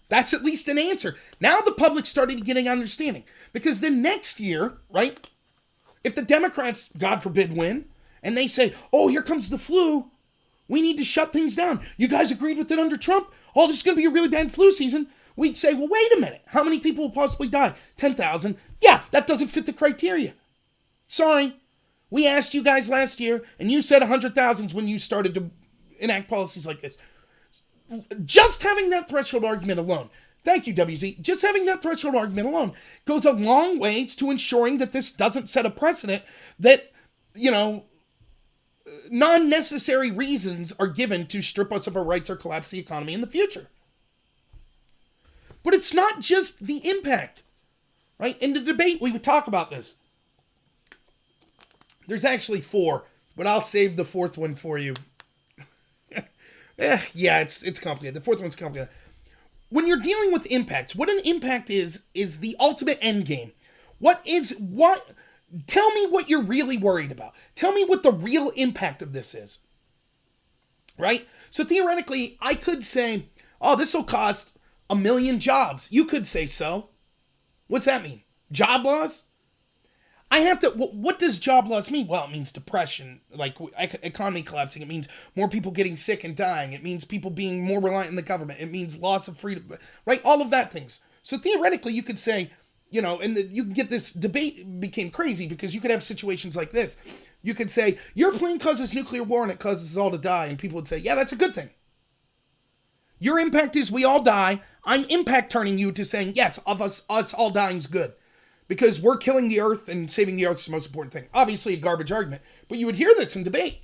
That's at least an answer. Now the public's starting to get an understanding. Because the next year, right, if the Democrats, God forbid, win, and they say, oh, here comes the flu, we need to shut things down. You guys agreed with it under Trump? Oh, this is going to be a really bad flu season. We'd say, well, wait a minute. How many people will possibly die? 10,000. Yeah, that doesn't fit the criteria. Sorry. We asked you guys last year, and you said 100,000 when you started to enact policies like this. Just having that threshold argument alone, thank you, WZ, just having that threshold argument alone goes a long ways to ensuring that this doesn't set a precedent that, non-necessary reasons are given to strip us of our rights or collapse the economy in the future. But it's not just the impact, right? In the debate, we would talk about this. There's actually 4, but I'll save the 4th one for you. Yeah, it's complicated. The 4th one's complicated. When you're dealing with impacts, what an impact is the ultimate end game. Tell me what you're really worried about. Tell me what the real impact of this is. Right? So theoretically, I could say, oh, this will cost 1 million jobs. You could say so. What's that mean? Job loss? What does job loss mean? Well, it means depression, like economy collapsing. It means more people getting sick and dying. It means people being more reliant on the government. It means loss of freedom, right? All of that things. So theoretically, you could say, you can get this debate became crazy because you could have situations like this. You could say, your plane causes nuclear war and it causes us all to die. And people would say, yeah, that's a good thing. Your impact is we all die. I'm impact turning you to saying, yes, of us all dying is good. Because we're killing the earth and saving the earth is the most important thing. Obviously a garbage argument, but you would hear this in debate.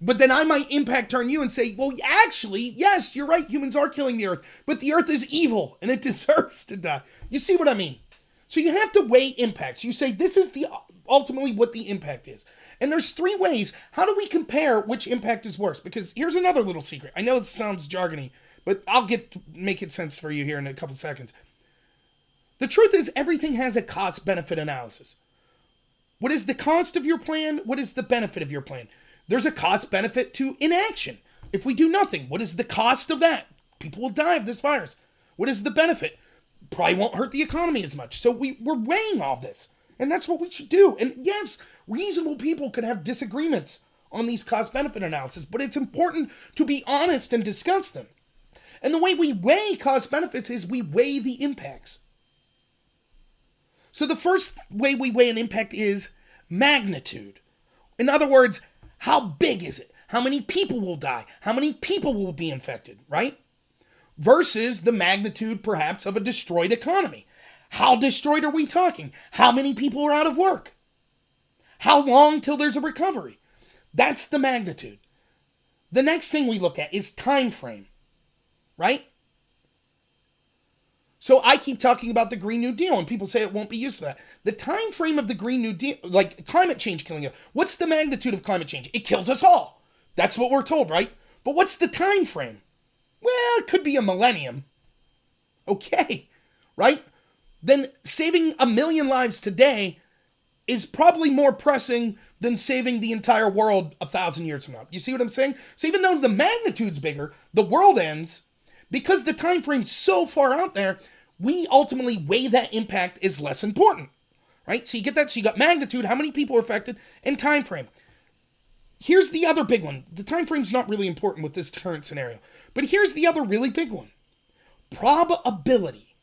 But then I might impact turn you and say, well, actually, yes, you're right. Humans are killing the earth, but the earth is evil and it deserves to die. You see what I mean? So you have to weigh impacts. You say, this is the ultimately what the impact is. And there's three ways. How do we compare which impact is worse? Because here's another little secret. I know it sounds jargony, but I'll make it sense for you here in a couple seconds. The truth is everything has a cost-benefit analysis. What is the cost of your plan? What is the benefit of your plan? There's a cost-benefit to inaction. If we do nothing, what is the cost of that? People will die of this virus. What is the benefit? Probably won't hurt the economy as much. So we're weighing all this. And that's what we should do. And yes, reasonable people could have disagreements on these cost-benefit analysis, but it's important to be honest and discuss them. And the way we weigh cost-benefits is we weigh the impacts. So the first way we weigh an impact is magnitude. In other words, how big is it? How many people will die? How many people will be infected, right? Versus the magnitude, perhaps, of a destroyed economy. How destroyed are we talking? How many people are out of work? How long till there's a recovery? That's the magnitude. The next thing we look at is time frame, right? So I keep talking about the Green New Deal, and people say it won't be used for that. The time frame of the Green New Deal, like climate change killing you, what's the magnitude of climate change? It kills us all. That's what we're told, right? But what's the time frame? Well, it could be a millennium. Okay, right? Then saving 1 million lives today is probably more pressing than saving the entire world 1,000 years from now. You see what I'm saying? So even though the magnitude's bigger, the world ends. Because the time frame's so far out there, we ultimately weigh that impact as less important, right? So you get that. So you got magnitude, how many people are affected, and time frame. Here's the other big one. The time frame's not really important with this current scenario. But here's the other really big one. Probability.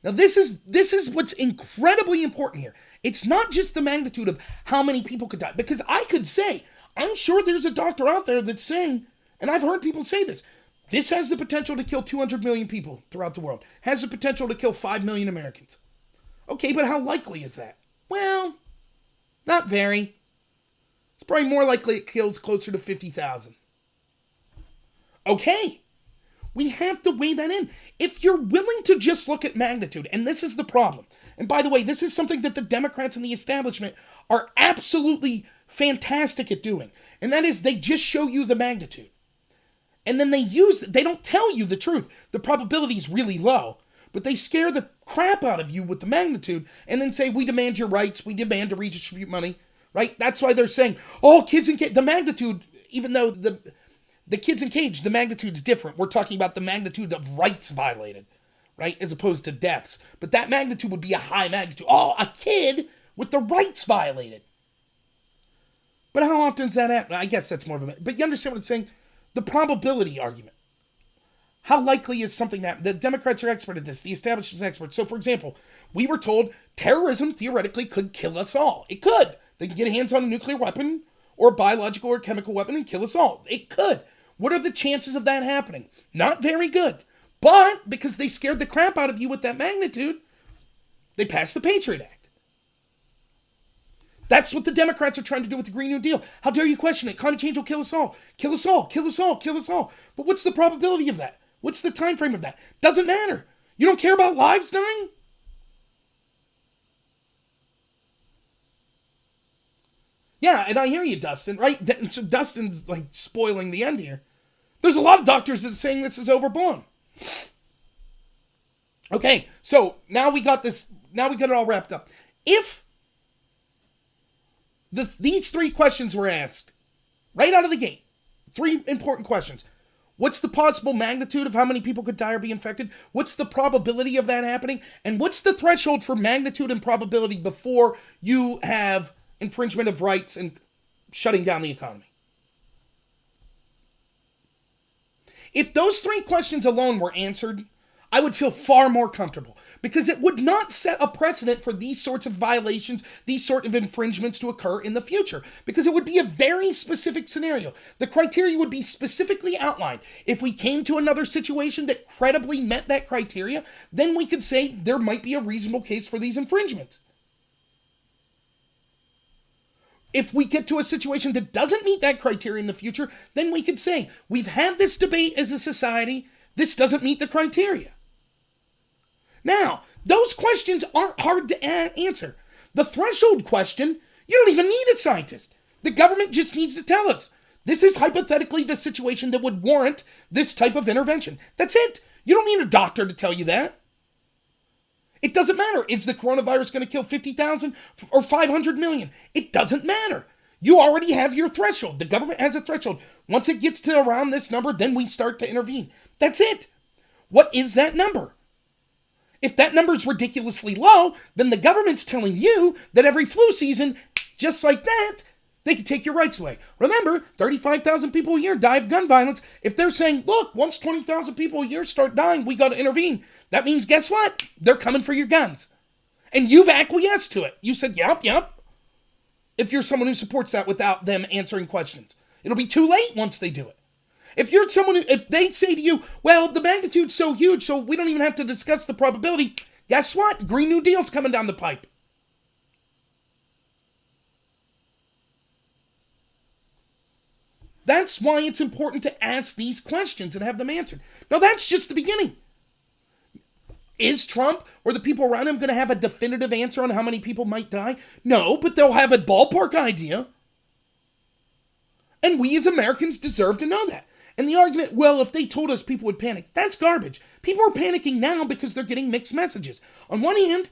Now this is what's incredibly important here. It's not just the magnitude of how many people could die. Because I could say, I'm sure there's a doctor out there that's saying, and I've heard people say this has the potential to kill 200 million people throughout the world. Has the potential to kill 5 million Americans. Okay, but how likely is that? Well, not very. It's probably more likely it kills closer to 50,000. Okay, we have to weigh that in. If you're willing to just look at magnitude, and this is the problem, and by the way, this is something that the Democrats and the establishment are absolutely fantastic at doing, and that is they just show you the magnitude. And then they don't tell you the truth. The probability is really low, but they scare the crap out of you with the magnitude and then say, we demand your rights, we demand to redistribute money, right? That's why they're saying, oh, kids in cage, the magnitude, even though the kids in cage, the magnitude's different. We're talking about the magnitude of rights violated, right? As opposed to deaths. But that magnitude would be a high magnitude. Oh, a kid with the rights violated. But how often does that happen? I guess that's more of a... But you understand what I'm saying? The probability argument. How likely is something that... The Democrats are expert at this. The establishment is expert. So, for example, we were told terrorism theoretically could kill us all. It could. They could get hands on a nuclear weapon or a biological or chemical weapon and kill us all. It could. What are the chances of that happening? Not very good. But because they scared the crap out of you with that magnitude, they passed the Patriot Act. That's what the Democrats are trying to do with the Green New Deal. How dare you question it? Climate change will kill us all. Kill us all. Kill us all. Kill us all. But what's the probability of that? What's the time frame of that? Doesn't matter. You don't care about lives dying? Yeah, and I hear you, Dustin, right? So Dustin's like spoiling the end here. There's a lot of doctors that are saying this is overblown. Okay, so now we got this. Now we got it all wrapped up. If these three questions were asked right out of the gate, three important questions. What's the possible magnitude of how many people could die or be infected? What's the probability of that happening? And what's the threshold for magnitude and probability before you have infringement of rights and shutting down the economy? If those three questions alone were answered, I would feel far more comfortable, because it would not set a precedent for these sorts of violations, these sort of infringements to occur in the future, because it would be a very specific scenario. The criteria would be specifically outlined. If we came to another situation that credibly met that criteria, then we could say there might be a reasonable case for these infringements. If we get to a situation that doesn't meet that criteria in the future, then we could say, we've had this debate as a society, this doesn't meet the criteria. Now, those questions aren't hard to answer. The threshold question, you don't even need a scientist. The government just needs to tell us, this is hypothetically the situation that would warrant this type of intervention. That's it. You don't need a doctor to tell you that. It doesn't matter. Is the coronavirus going to kill 50,000 or 500 million? It doesn't matter. You already have your threshold. The government has a threshold. Once it gets to around this number, then we start to intervene. That's it. What is that number? If that number is ridiculously low, then the government's telling you that every flu season, just like that, they can take your rights away. Remember, 35,000 people a year die of gun violence. If they're saying, look, once 20,000 people a year start dying, we got to intervene. That means, guess what? They're coming for your guns. And you've acquiesced to it. You said, yep. If you're someone who supports that without them answering questions. It'll be too late once they do it. If you're someone who, if they say to you, well, the magnitude's so huge, so we don't even have to discuss the probability, guess what? Green New Deal's coming down the pipe. That's why it's important to ask these questions and have them answered. Now, that's just the beginning. Is Trump or the people around him going to have a definitive answer on how many people might die? No, but they'll have a ballpark idea. And we as Americans deserve to know that. And the argument, well, if they told us people would panic, that's garbage. People are panicking now because they're getting mixed messages. On one hand,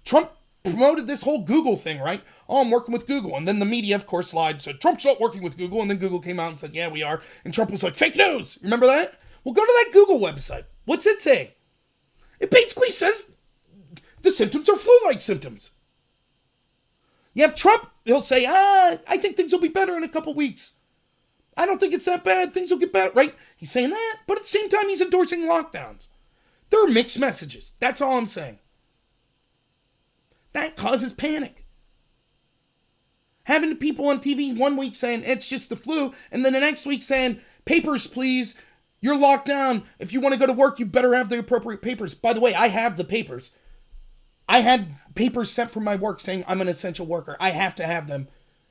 Trump promoted this whole Google thing, right? Oh, I'm working with Google. And then the media, of course, lied and said, Trump's not working with Google. And then Google came out and said, yeah, we are. And Trump was like, fake news. Remember that? Well, go to that Google website. What's it say? It basically says the symptoms are flu-like symptoms. You have Trump, he'll say, I think things will be better in a couple weeks. I don't think it's that bad. Things will get better, right? He's saying that, but at the same time, he's endorsing lockdowns. There are mixed messages. That's all I'm saying. That causes panic. Having people on TV one week saying it's just the flu, and then the next week saying, papers, please. You're locked down. If you want to go to work, you better have the appropriate papers. By the way, I have the papers. I had papers sent from my work saying I'm an essential worker. I have to have them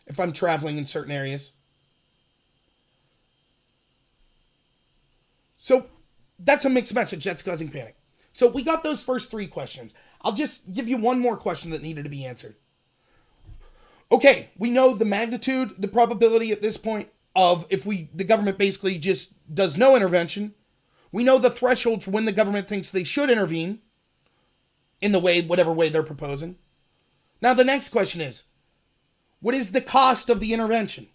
if I'm traveling in certain areas. So that's a mixed message. That's causing panic. So we got those first three questions. I'll just give you one more question that needed to be answered. Okay, we know the magnitude, the probability at this point of if the government basically just does no intervention. We know the threshold for when the government thinks they should intervene in whatever way they're proposing. Now the next question is, what is the cost of the intervention?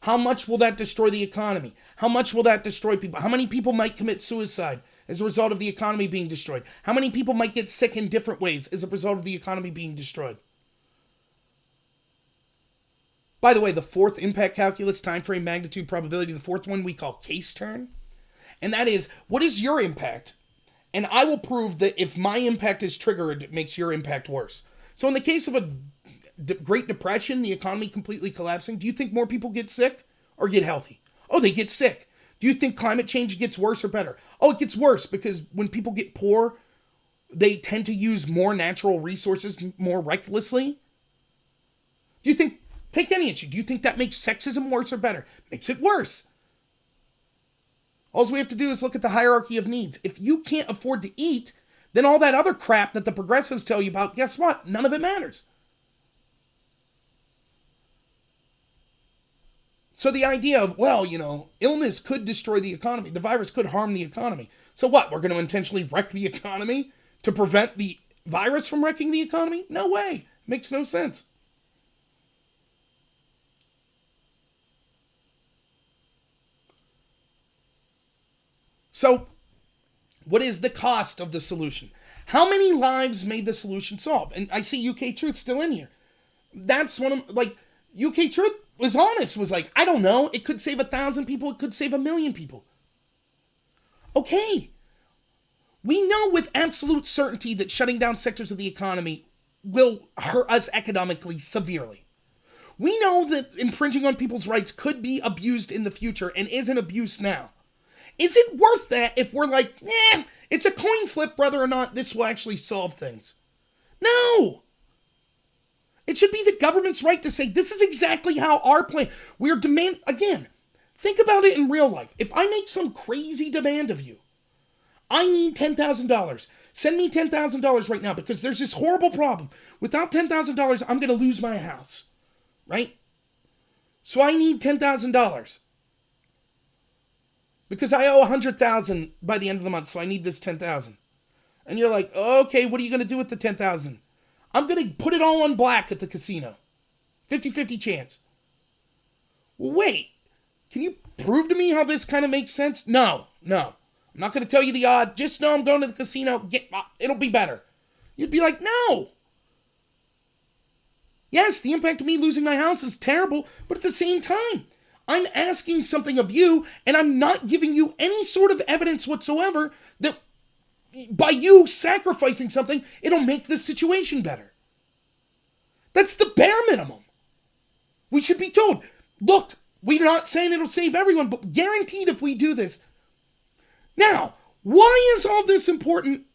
How much will that destroy the economy? How much will that destroy people? How many people might commit suicide as a result of the economy being destroyed? How many people might get sick in different ways as a result of the economy being destroyed? By the way, the fourth impact calculus, time frame, magnitude, probability, the fourth one we call case turn. And that is, what is your impact? And I will prove that if my impact is triggered, it makes your impact worse. So in the case of a Great Depression, the economy completely collapsing, do you think more people get sick or get healthy? Oh, they get sick. Do you think climate change gets worse or better? Oh, it gets worse because when people get poor, they tend to use more natural resources more recklessly. Do you think, take any issue, do you think that makes sexism worse or better? Makes it worse. All we have to do is look at the hierarchy of needs. If you can't afford to eat, then all that other crap that the progressives tell you about, guess what? None of it matters. So the idea of, well, illness could destroy the economy. The virus could harm the economy. So what? We're going to intentionally wreck the economy to prevent the virus from wrecking the economy? No way. Makes no sense. So what is the cost of the solution? How many lives may the solution solve? And I see UK Truth still in here. That's one of, UK Truth was honest, was like, I don't know, it could save 1,000 people, it could save 1,000,000 people. Okay. We know with absolute certainty that shutting down sectors of the economy will hurt us economically severely. We know that infringing on people's rights could be abused in the future and is an abuse now. Is it worth that if we're like, it's a coin flip whether or not this will actually solve things? No! It should be the government's right to say, this is exactly how our plan, we're demand, again, think about it in real life. If I make some crazy demand of you, I need $10,000. Send me $10,000 right now because there's this horrible problem. Without $10,000, I'm going to lose my house, right? So I need $10,000 because I owe $100,000 by the end of the month. So I need this $10,000. And you're like, okay, what are you going to do with the $10,000? I'm going to put it all on black at the casino. 50-50 chance. Well, wait, can you prove to me how this kind of makes sense? No. I'm not going to tell you the odd. Just know I'm going to the casino. It'll be better. You'd be like, no. Yes, the impact of me losing my house is terrible, but at the same time, I'm asking something of you, and I'm not giving you any sort of evidence whatsoever that by you sacrificing something, it'll make this situation better. That's the bare minimum. We should be told, look, we're not saying it'll save everyone, but guaranteed if we do this. Now, why is all this important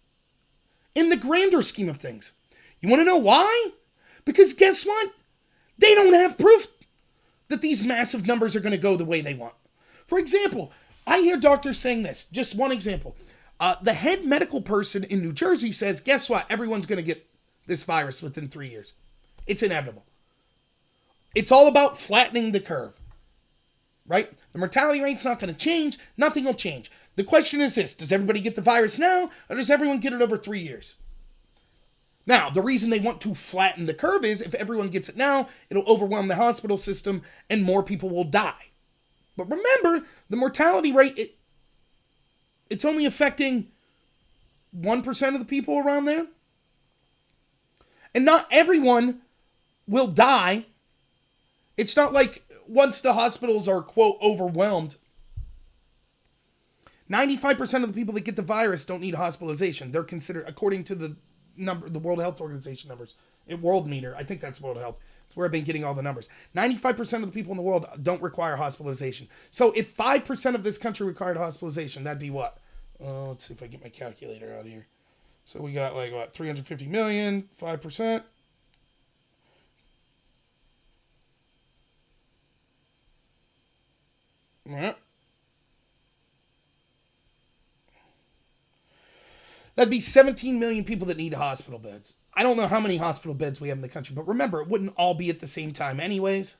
in the grander scheme of things? You want to know why? Because guess what? They don't have proof that these massive numbers are going to go the way they want. For example, I hear doctors saying this. Just one example. The head medical person in New Jersey says, guess what? Everyone's going to get this virus within 3 years. It's inevitable. It's all about flattening the curve, right? The mortality rate's not going to change. Nothing will change. The question is this: does everybody get the virus now, or does everyone get it over 3 years? Now, the reason they want to flatten the curve is if everyone gets it now, it'll overwhelm the hospital system and more people will die. But remember, the mortality rate, it's only affecting 1% of the people around there. And not everyone will die. It's not like once the hospitals are, quote, overwhelmed, 95% of the people that get the virus don't need hospitalization. They're considered, according to the World Health Organization numbers, World Meter, I think that's World Health. It's where I've been getting all the numbers. 95% of the people in the world don't require hospitalization. So if 5% of this country required hospitalization, that'd be what? Let's see if I get my calculator out here. So we got like, what, 350 million, 5%. Yeah. That'd be 17 million people that need hospital beds. I don't know how many hospital beds we have in the country, but remember, it wouldn't all be at the same time anyways.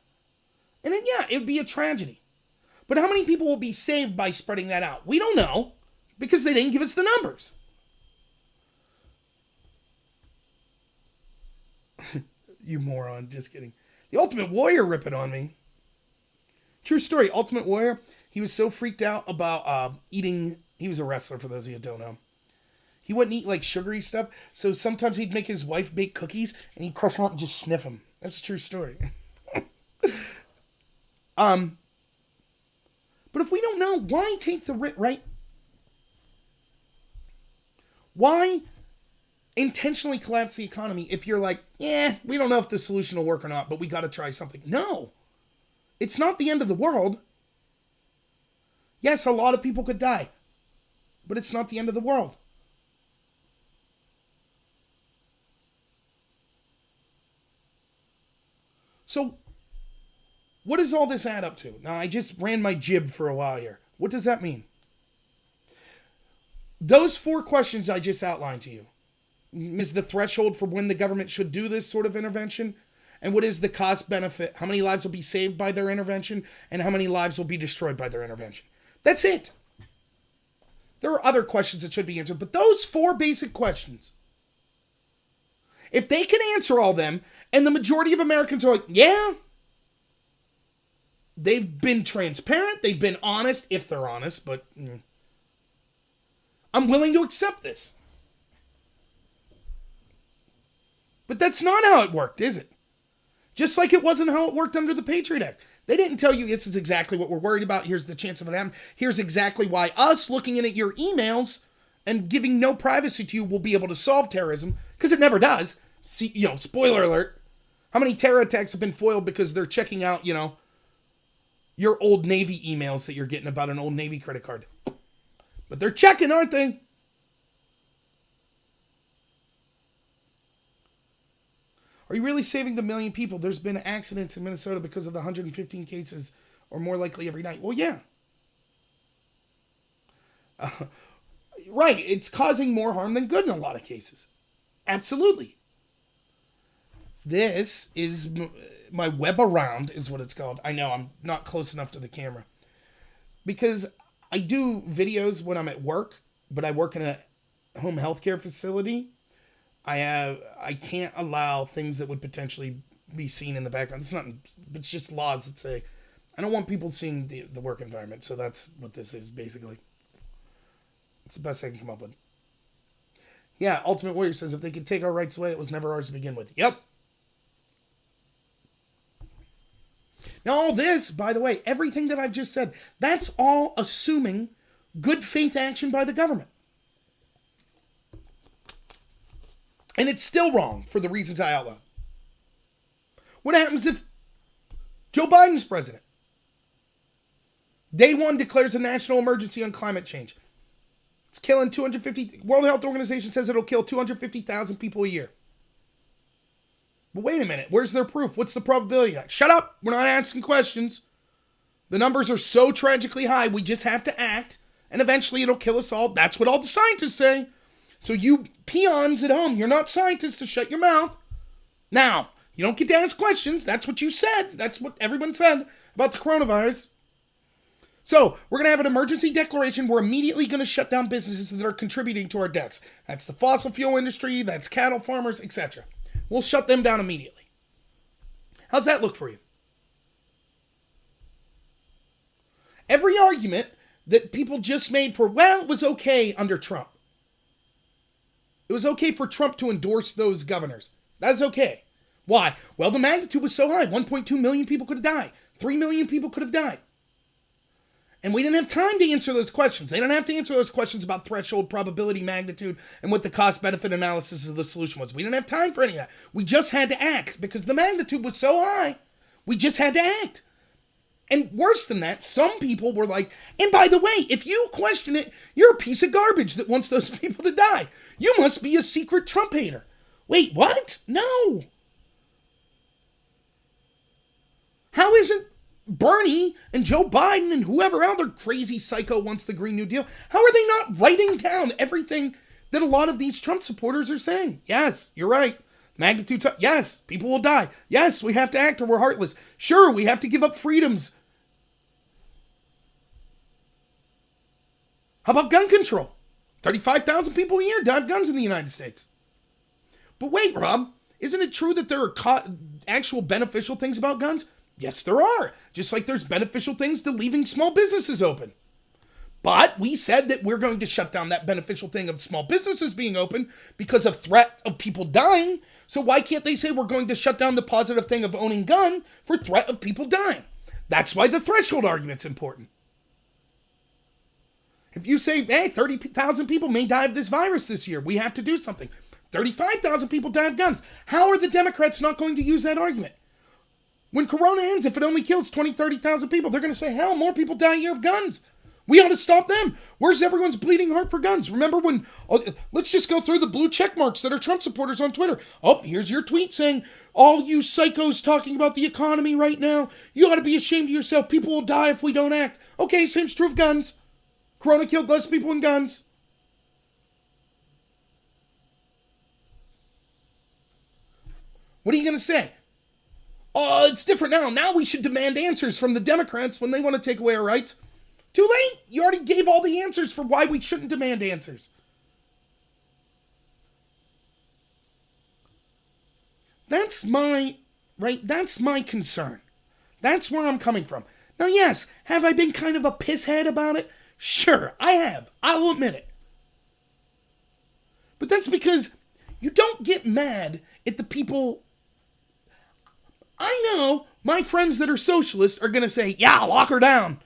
And then, yeah, it'd be a tragedy. But how many people will be saved by spreading that out? We don't know, because they didn't give us the numbers. You moron, just kidding. The Ultimate Warrior ripping on me. True story, Ultimate Warrior, he was so freaked out about eating, he was a wrestler for those of you who don't know. He wouldn't eat like sugary stuff, so sometimes he'd make his wife bake cookies and he'd crush them up and just sniff them. That's a true story. But if we don't know, why take the right? Why intentionally collapse the economy if you're like, we don't know if the solution will work or not, but we got to try something? No. It's not the end of the world. Yes, a lot of people could die, but it's not the end of the world. So, what does all this add up to? Now, I just ran my jib for a while here. What does that mean? Those 4 questions I just outlined to you. Is the threshold for when the government should do this sort of intervention? And what is the cost benefit? How many lives will be saved by their intervention? And how many lives will be destroyed by their intervention? That's it. There are other questions that should be answered, but those 4 basic questions, if they can answer all them, and the majority of Americans are like, yeah, they've been transparent, they've been honest, if they're honest, but I'm willing to accept this. But that's not how it worked, is it? Just like it wasn't how it worked under the Patriot Act. They didn't tell you this is exactly what we're worried about. Here's the chance of it happening. Here's exactly why us looking in at your emails and giving no privacy to you will be able to solve terrorism, because it never does. See, spoiler alert. How many terror attacks have been foiled because they're checking out, your old Navy emails that you're getting about an old Navy credit card? But they're checking, aren't they? Are you really saving the million people? There's been accidents in Minnesota because of the 115 cases or more likely every night. Well, yeah. Right. It's causing more harm than good in a lot of cases. Absolutely. This is my web around is what it's called. I know I'm not close enough to the camera. Because I do videos when I'm at work, but I work in a home healthcare facility. I can't allow things that would potentially be seen in the background. It's just laws that say I don't want people seeing the work environment. So that's what this is basically. It's the best I can come up with. Yeah, Ultimate Warrior says if they could take our rights away, it was never ours to begin with. Yep. Now all this, by the way, everything that I've just said, that's all assuming good faith action by the government. And it's still wrong for the reasons I outlined. What happens if Joe Biden's president? Day one declares a national emergency on climate change. It's killing 250. World Health Organization says it'll kill 250,000 people a year. But wait a minute. Where's their proof? What's the probability of that? Shut up. We're not asking questions. The numbers are so tragically high, we just have to act. And eventually it'll kill us all. That's what all the scientists say. So you peons at home, you're not scientists, so shut your mouth. Now, you don't get to ask questions. That's what you said. That's what everyone said about the coronavirus. So, we're going to have an emergency declaration. We're immediately going to shut down businesses that are contributing to our deaths. That's the fossil fuel industry, that's cattle farmers, etc. We'll shut them down immediately. How's that look for you? Every argument that people just made for, well, it was okay under Trump. It was okay for Trump to endorse those governors. That's okay. Why? Well, the magnitude was so high. 1.2 million people could have died. 3 million people could have died. And we didn't have time to answer those questions. They don't have to answer those questions about threshold, probability, magnitude, and what the cost-benefit analysis of the solution was. We didn't have time for any of that. We just had to act because the magnitude was so high. We just had to act. And worse than that, some people were like, and by the way, if you question it, you're a piece of garbage that wants those people to die. You must be a secret Trump hater. Wait, what? No. How isn't Bernie and Joe Biden and whoever other crazy psycho wants the Green New Deal, how are they not writing down everything that a lot of these Trump supporters are saying? Yes, you're right. Magnitude, yes, people will die. Yes, we have to act or we're heartless. Sure, we have to give up freedoms. How about gun control? 35,000 people a year die of guns in the United States. But wait, Rob, isn't it true that there are actual beneficial things about guns? Yes, there are. Just like there's beneficial things to leaving small businesses open. But we said that we're going to shut down that beneficial thing of small businesses being open because of threat of people dying. So why can't they say we're going to shut down the positive thing of owning gun for threat of people dying? That's why the threshold argument's important. If you say, hey, 30,000 people may die of this virus this year, we have to do something. 35,000 people die of guns. How are the Democrats not going to use that argument? When Corona ends, if it only kills 20, 30,000 people, they're going to say, hell, more people die a year of guns. We ought to stop them. Where's everyone's bleeding heart for guns? Remember when, let's just go through the blue check marks that are Trump supporters on Twitter. Oh, here's your tweet saying, all you psychos talking about the economy right now, you ought to be ashamed of yourself. People will die if we don't act. Okay, same's true of guns. Corona killed less people than guns. What are you going to say? Oh, it's different now. Now we should demand answers from the Democrats when they want to take away our rights. Too late. You already gave all the answers for why we shouldn't demand answers. That's my concern. That's where I'm coming from. Now, yes, have I been kind of a pisshead about it? Sure, I have. I'll admit it. But that's because you don't get mad at the people. I know my friends that are socialists are going to say, yeah, lock her down.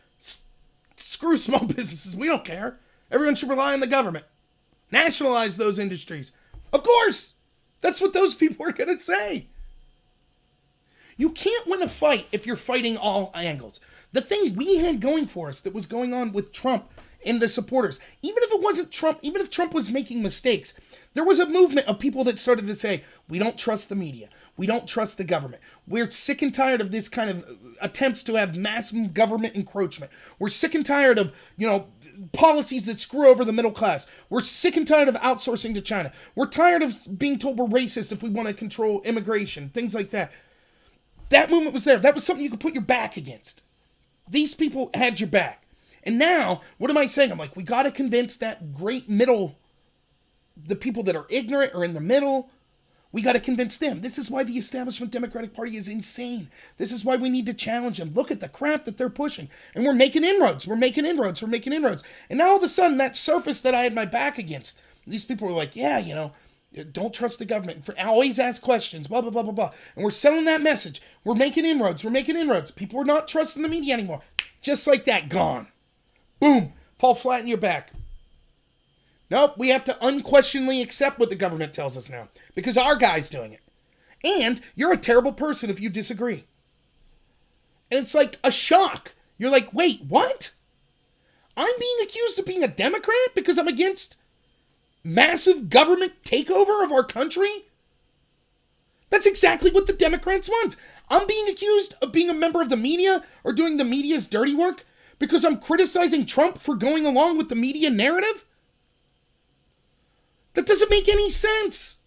Screw small businesses. We don't care. Everyone should rely on the government. Nationalize those industries. Of course. That's what those people are going to say. You can't win a fight if you're fighting all angles. The thing we had going for us that was going on with Trump and the supporters, even if it wasn't Trump, even if Trump was making mistakes, There was a movement of people that started to say, we don't trust the media. We don't trust the government. We're sick and tired of this kind of attempts to have massive government encroachment. We're sick and tired of, policies that screw over the middle class. We're sick and tired of outsourcing to China. We're tired of being told we're racist if we want to control immigration, things like that. That movement was there. That was something you could put your back against. These people had your back. And now, what am I saying? I'm like, we got to convince that great middle, the people that are ignorant or in the middle, we got to convince them. This is why the establishment Democratic Party is insane. This is why we need to challenge them. Look at the crap that they're pushing. And we're making inroads. We're making inroads. We're making inroads. And now all of a sudden, that surface that I had my back against, these people were like, yeah, don't trust the government. Always ask questions, blah, blah, blah, blah, blah. And we're selling that message. We're making inroads. We're making inroads. People are not trusting the media anymore. Just like that, gone. Boom. Fall flat on your back. Nope, we have to unquestionably accept what the government tells us now. Because our guy's doing it. And you're a terrible person if you disagree. And it's like a shock. You're like, wait, what? I'm being accused of being a Democrat because I'm against massive government takeover of our country? That's exactly what the Democrats want. I'm being accused of being a member of the media or doing the media's dirty work because I'm criticizing Trump for going along with the media narrative? That doesn't make any sense.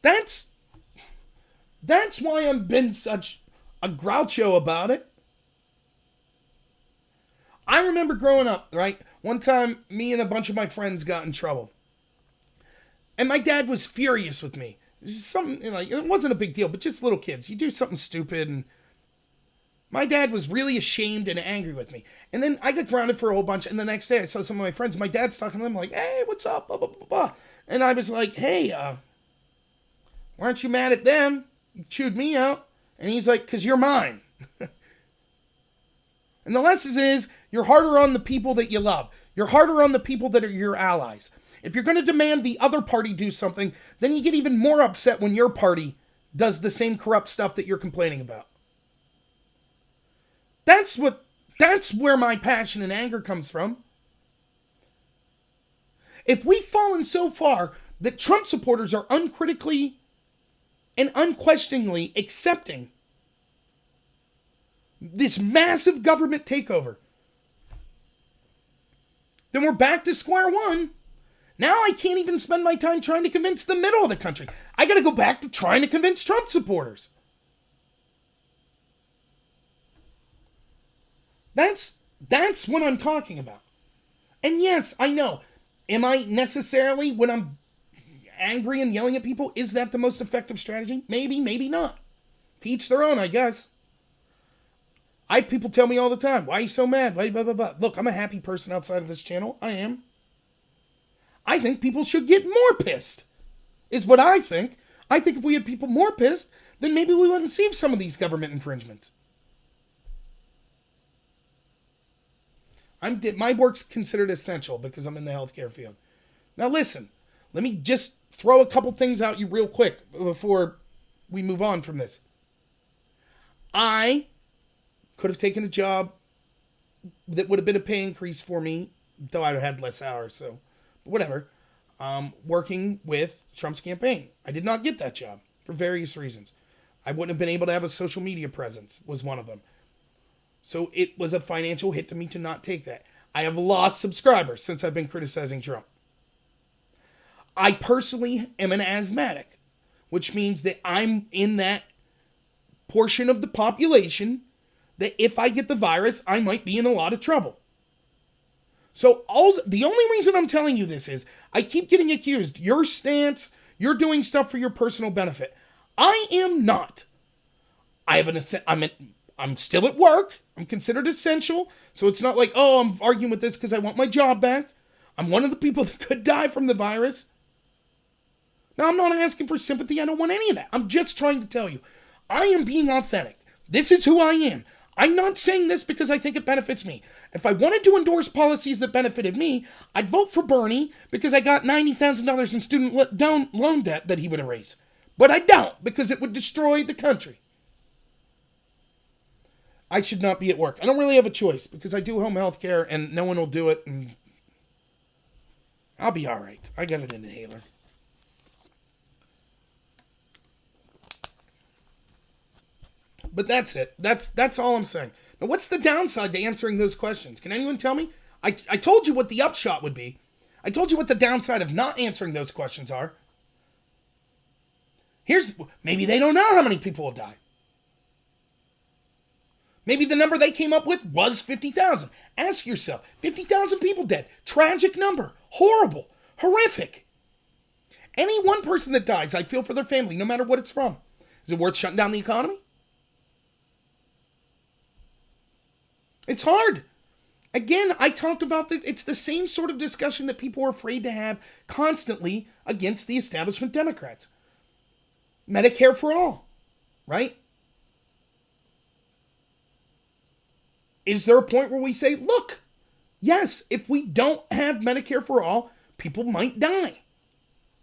That's why I've been such a groucho about it. I remember growing up, right? One time, me and a bunch of my friends got in trouble. And my dad was furious with me. It was something like, it wasn't a big deal, but just little kids. You do something stupid and my dad was really ashamed and angry with me. And then I got grounded for a whole bunch. And the next day I saw some of my friends. My dad's talking to them like, hey, what's up? Blah, blah, blah, blah. And I was like, hey, why aren't you mad at them? You chewed me out. And he's like, because you're mine. And the lesson is, you're harder on the people that you love. You're harder on the people that are your allies. If you're going to demand the other party do something, then you get even more upset when your party does the same corrupt stuff that you're complaining about. That's where my passion and anger comes from. If we've fallen so far that Trump supporters are uncritically and unquestioningly accepting this massive government takeover, then we're back to square one. Now I can't even spend my time trying to convince the middle of the country. I got to go back to trying to convince Trump supporters. That's what I'm talking about. And yes, I know. Am I necessarily, when I'm angry and yelling at people, is that the most effective strategy? Maybe, maybe not. To each their own, I guess. People tell me all the time, why are you so mad? Why, blah, blah, blah. Look, I'm a happy person outside of this channel. I am. I think people should get more pissed, is what I think. I think if we had people more pissed, then maybe we wouldn't see some of these government infringements. My work's considered essential because I'm in the healthcare field. Now listen, let me just throw a couple things out you real quick before we move on from this. I could have taken a job that would have been a pay increase for me, though I had less hours, so whatever. Working with Trump's campaign. I did not get that job for various reasons. I wouldn't have been able to have a social media presence, was one of them. So it was a financial hit to me to not take that. I have lost subscribers since I've been criticizing Trump. I personally am an asthmatic, which means that I'm in that portion of the population that if I get the virus, I might be in a lot of trouble. So the only reason I'm telling you this is I keep getting accused. Your stance, you're doing stuff for your personal benefit. I am not. I'm still at work. I'm considered essential. So it's not like, oh, I'm arguing with this because I want my job back. I'm one of the people that could die from the virus. Now, I'm not asking for sympathy. I don't want any of that. I'm just trying to tell you, I am being authentic. This is who I am. I'm not saying this because I think it benefits me. If I wanted to endorse policies that benefited me, I'd vote for Bernie because I got $90,000 in student loan debt that he would erase. But I don't because it would destroy the country. I should not be at work. I don't really have a choice because I do home health care and no one will do it, and I'll be all right. I got an inhaler. But that's it. That's all I'm saying. Now, what's the downside to answering those questions? Can anyone tell me? I told you what the upshot would be. I told you what the downside of not answering those questions are. Maybe they don't know how many people will die. Maybe the number they came up with was 50,000. Ask yourself, 50,000 people dead. Tragic number. Horrible. Horrific. Any one person that dies, I feel for their family, no matter what it's from. Is it worth shutting down the economy? It's hard. Again, I talked about this. It's the same sort of discussion that people are afraid to have constantly against the establishment Democrats. Medicare for all, right? Is there a point where we say, look, yes, if we don't have Medicare for all, people might die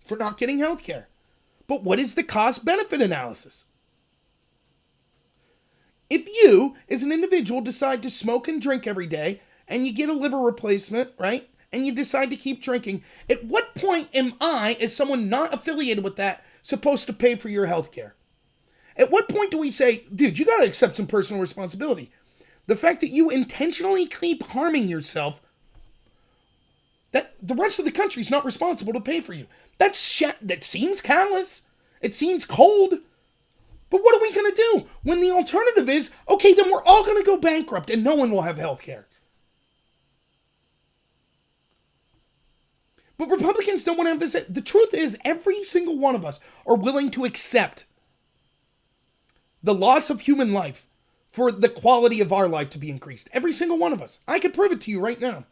for not getting health care. But what is the cost-benefit analysis? If you, as an individual, decide to smoke and drink every day, and you get a liver replacement, right? And you decide to keep drinking, at what point am I, as someone not affiliated with that, supposed to pay for your health care? At what point do we say, dude, you got to accept some personal responsibility? The fact that you intentionally keep harming yourself, that the rest of the country is not responsible to pay for you. That seems callous. It seems cold. But what are we going to do when the alternative is, okay, then we're all going to go bankrupt and no one will have health care? But Republicans don't want to have this. The truth is, every single one of us are willing to accept the loss of human life for the quality of our life to be increased. Every single one of us. I could prove it to you right now.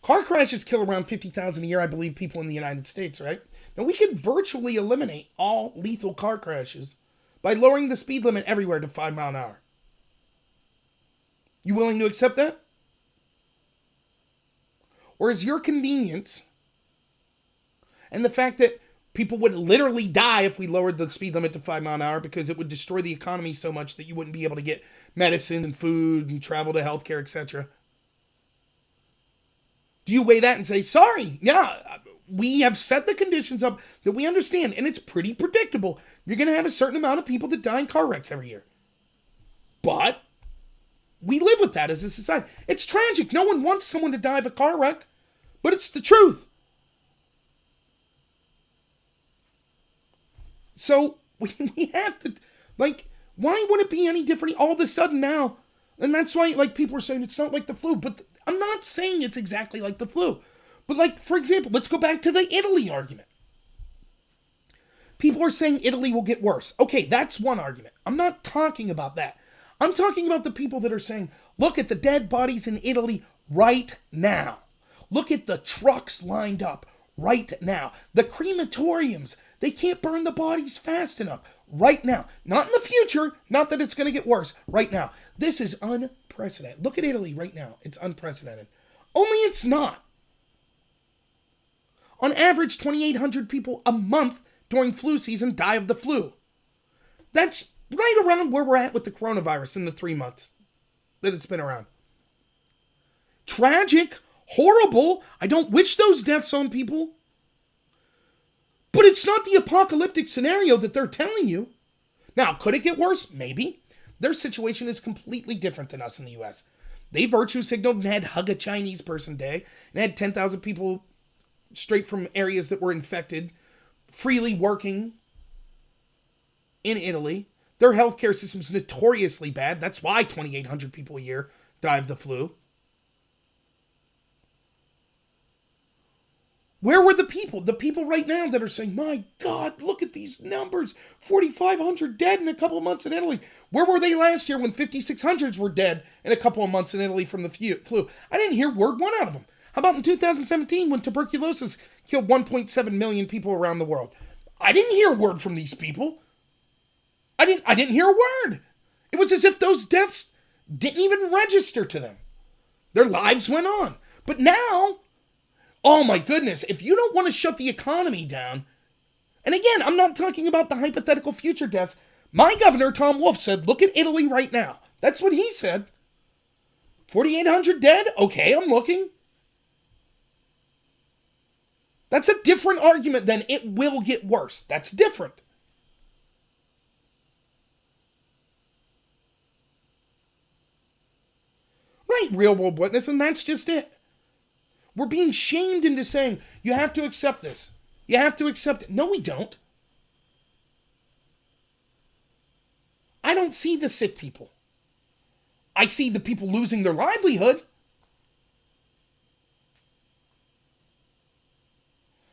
Car crashes kill around 50,000 a year, I believe, people in the United States, right? Now, we could virtually eliminate all lethal car crashes by lowering the speed limit everywhere to 5 miles an hour. You willing to accept that? Or is your convenience and the fact that people would literally die if we lowered the speed limit to 5 miles an hour because it would destroy the economy so much that you wouldn't be able to get medicine and food and travel to healthcare, etc.? Do you weigh that and say, sorry, yeah, we have set the conditions up that we understand, and it's pretty predictable. You're going to have a certain amount of people that die in car wrecks every year. But we live with that as a society. It's tragic. No one wants someone to die of a car wreck, but it's the truth. So we have to, why would it be any different all of a sudden now? And that's why, people are saying it's not like the flu, but I'm not saying it's exactly like the flu. But for example, let's go back to the Italy argument. People are saying Italy will get worse. Okay, that's one argument. I'm not talking about that. I'm talking about the people that are saying, look at the dead bodies in Italy right now. Look at the trucks lined up right now. The crematoriums, they can't burn the bodies fast enough right now. Not in the future, not that it's going to get worse, right now. This is unprecedented. Look at Italy right now. It's unprecedented. Only it's not. On average, 2,800 people a month during flu season die of the flu. That's right around where we're at with the coronavirus in the 3 months that it's been around. Tragic, horrible. I don't wish those deaths on people. But it's not the apocalyptic scenario that they're telling you. Now, could it get worse? Maybe. Their situation is completely different than us in the U.S. They virtue signaled and had Hug a Chinese Person Day and had 10,000 people straight from areas that were infected freely working in Italy. Their healthcare system's notoriously bad. That's why 2,800 people a year die of the flu. Where were the people? The people right now that are saying, my God, look at these numbers. 4,500 dead in a couple of months in Italy. Where were they last year when 5,600s were dead in a couple of months in Italy from the flu? I didn't hear word one out of them. How about in 2017 when tuberculosis killed 1.7 million people around the world? I didn't hear a word from these people. I didn't hear a word. It was as if those deaths didn't even register to them. Their lives went on. But now, oh my goodness, if you don't want to shut the economy down, and again, I'm not talking about the hypothetical future deaths. My governor, Tom Wolf, said, look at Italy right now. That's what he said. 4,800 dead? Okay, I'm looking. That's a different argument than it will get worse. That's different. Right, real world witness, and that's just it. We're being shamed into saying, you have to accept this. You have to accept it. No, we don't. I don't see the sick people. I see the people losing their livelihood.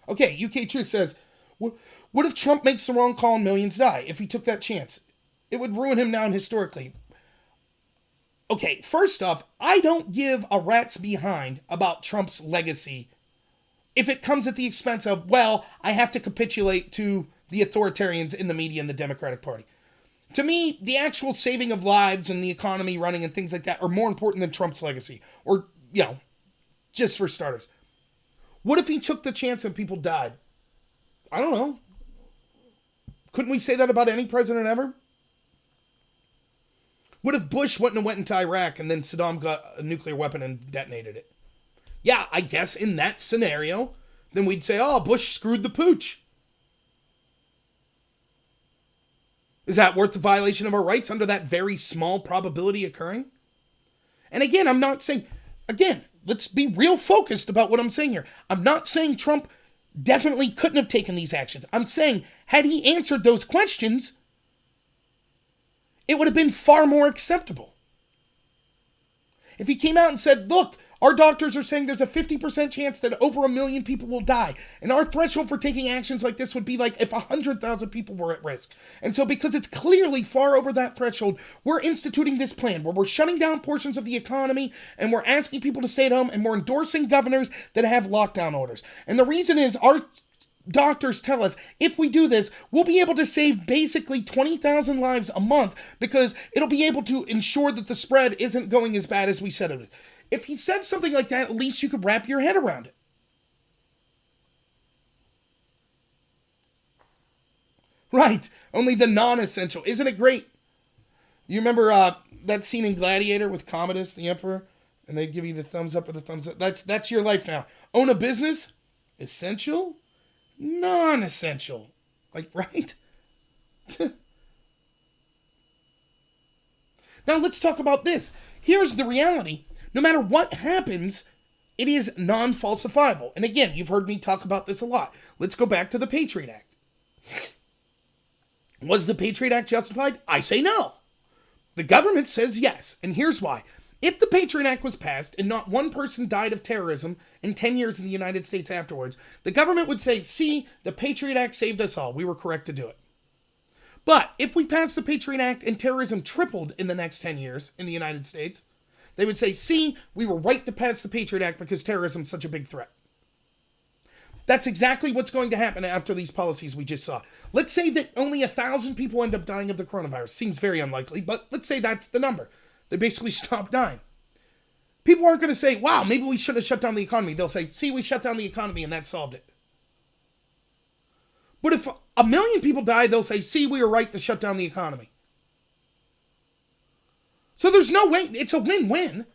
Okay, UK Truth says, what if Trump makes the wrong call and millions die? If he took that chance, it would ruin him now and historically. Okay, first off, I don't give a rat's behind about Trump's legacy if it comes at the expense of, well, I have to capitulate to the authoritarians in the media and the Democratic Party. To me, the actual saving of lives and the economy running and things like that are more important than Trump's legacy. Or, just for starters. What if he took the chance and people died? I don't know. Couldn't we say that about any president ever? What if Bush went into Iraq and then Saddam got a nuclear weapon and detonated it? Yeah, I guess in that scenario, then we'd say, oh, Bush screwed the pooch. Is that worth the violation of our rights under that very small probability occurring? And again, I'm not saying, let's be real focused about what I'm saying here. I'm not saying Trump definitely couldn't have taken these actions. I'm saying, had he answered those questions, it would have been far more acceptable. If he came out and said, look, our doctors are saying there's a 50% chance that over 1 million people will die. And our threshold for taking actions like this would be like if 100,000 people were at risk. And so because it's clearly far over that threshold, we're instituting this plan where we're shutting down portions of the economy and we're asking people to stay at home and we're endorsing governors that have lockdown orders. And the reason is our doctors tell us if we do this, we'll be able to save basically 20,000 lives a month because it'll be able to ensure that the spread isn't going as bad as we said it would. If he said something like that, at least you could wrap your head around it. Right. Only the non-essential. Isn't it great? You remember that scene in Gladiator with Commodus, the emperor? And they give you the thumbs up or the thumbs up. That's your life now. Own a business? Essential? Non-essential. Like, right? Now let's talk about this. Here's the reality. No matter what happens, it is non-falsifiable. And again, you've heard me talk about this a lot. Let's go back to the Patriot Act. Was the Patriot Act justified? I say no. The government says yes. And here's why. If the Patriot Act was passed and not one person died of terrorism in 10 years in the United States afterwards, the government would say, see, the Patriot Act saved us all. We were correct to do it. But if we passed the Patriot Act and terrorism tripled in the next 10 years in the United States, they would say, see, we were right to pass the Patriot Act because terrorism is such a big threat. That's exactly what's going to happen after these policies we just saw. Let's say that only 1,000 people end up dying of the coronavirus. Seems very unlikely, but let's say that's the number. They basically stop dying. People aren't going to say, wow, maybe we shouldn't have shut down the economy. They'll say, see, we shut down the economy and that solved it. But if 1 million people die, they'll say, see, we were right to shut down the economy. So there's no way, it's a win-win.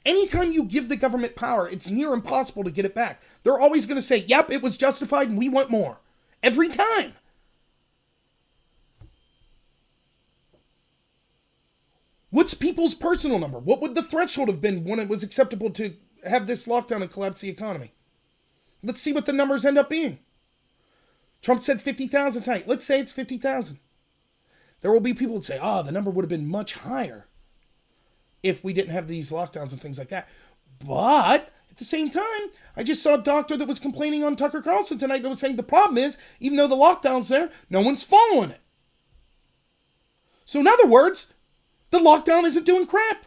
Anytime you give the government power, it's near impossible to get it back. They're always going to say, yep, it was justified and we want more. Every time. What's people's personal number? What would the threshold have been when it was acceptable to have this lockdown and collapse the economy? Let's see what the numbers end up being. Trump said 50,000 tonight. Let's say it's 50,000. There will be people that say, the number would have been much higher if we didn't have these lockdowns and things like that. But at the same time, I just saw a doctor that was complaining on Tucker Carlson tonight that was saying the problem is, even though the lockdown's there, no one's following it. So in other words, the lockdown isn't doing crap.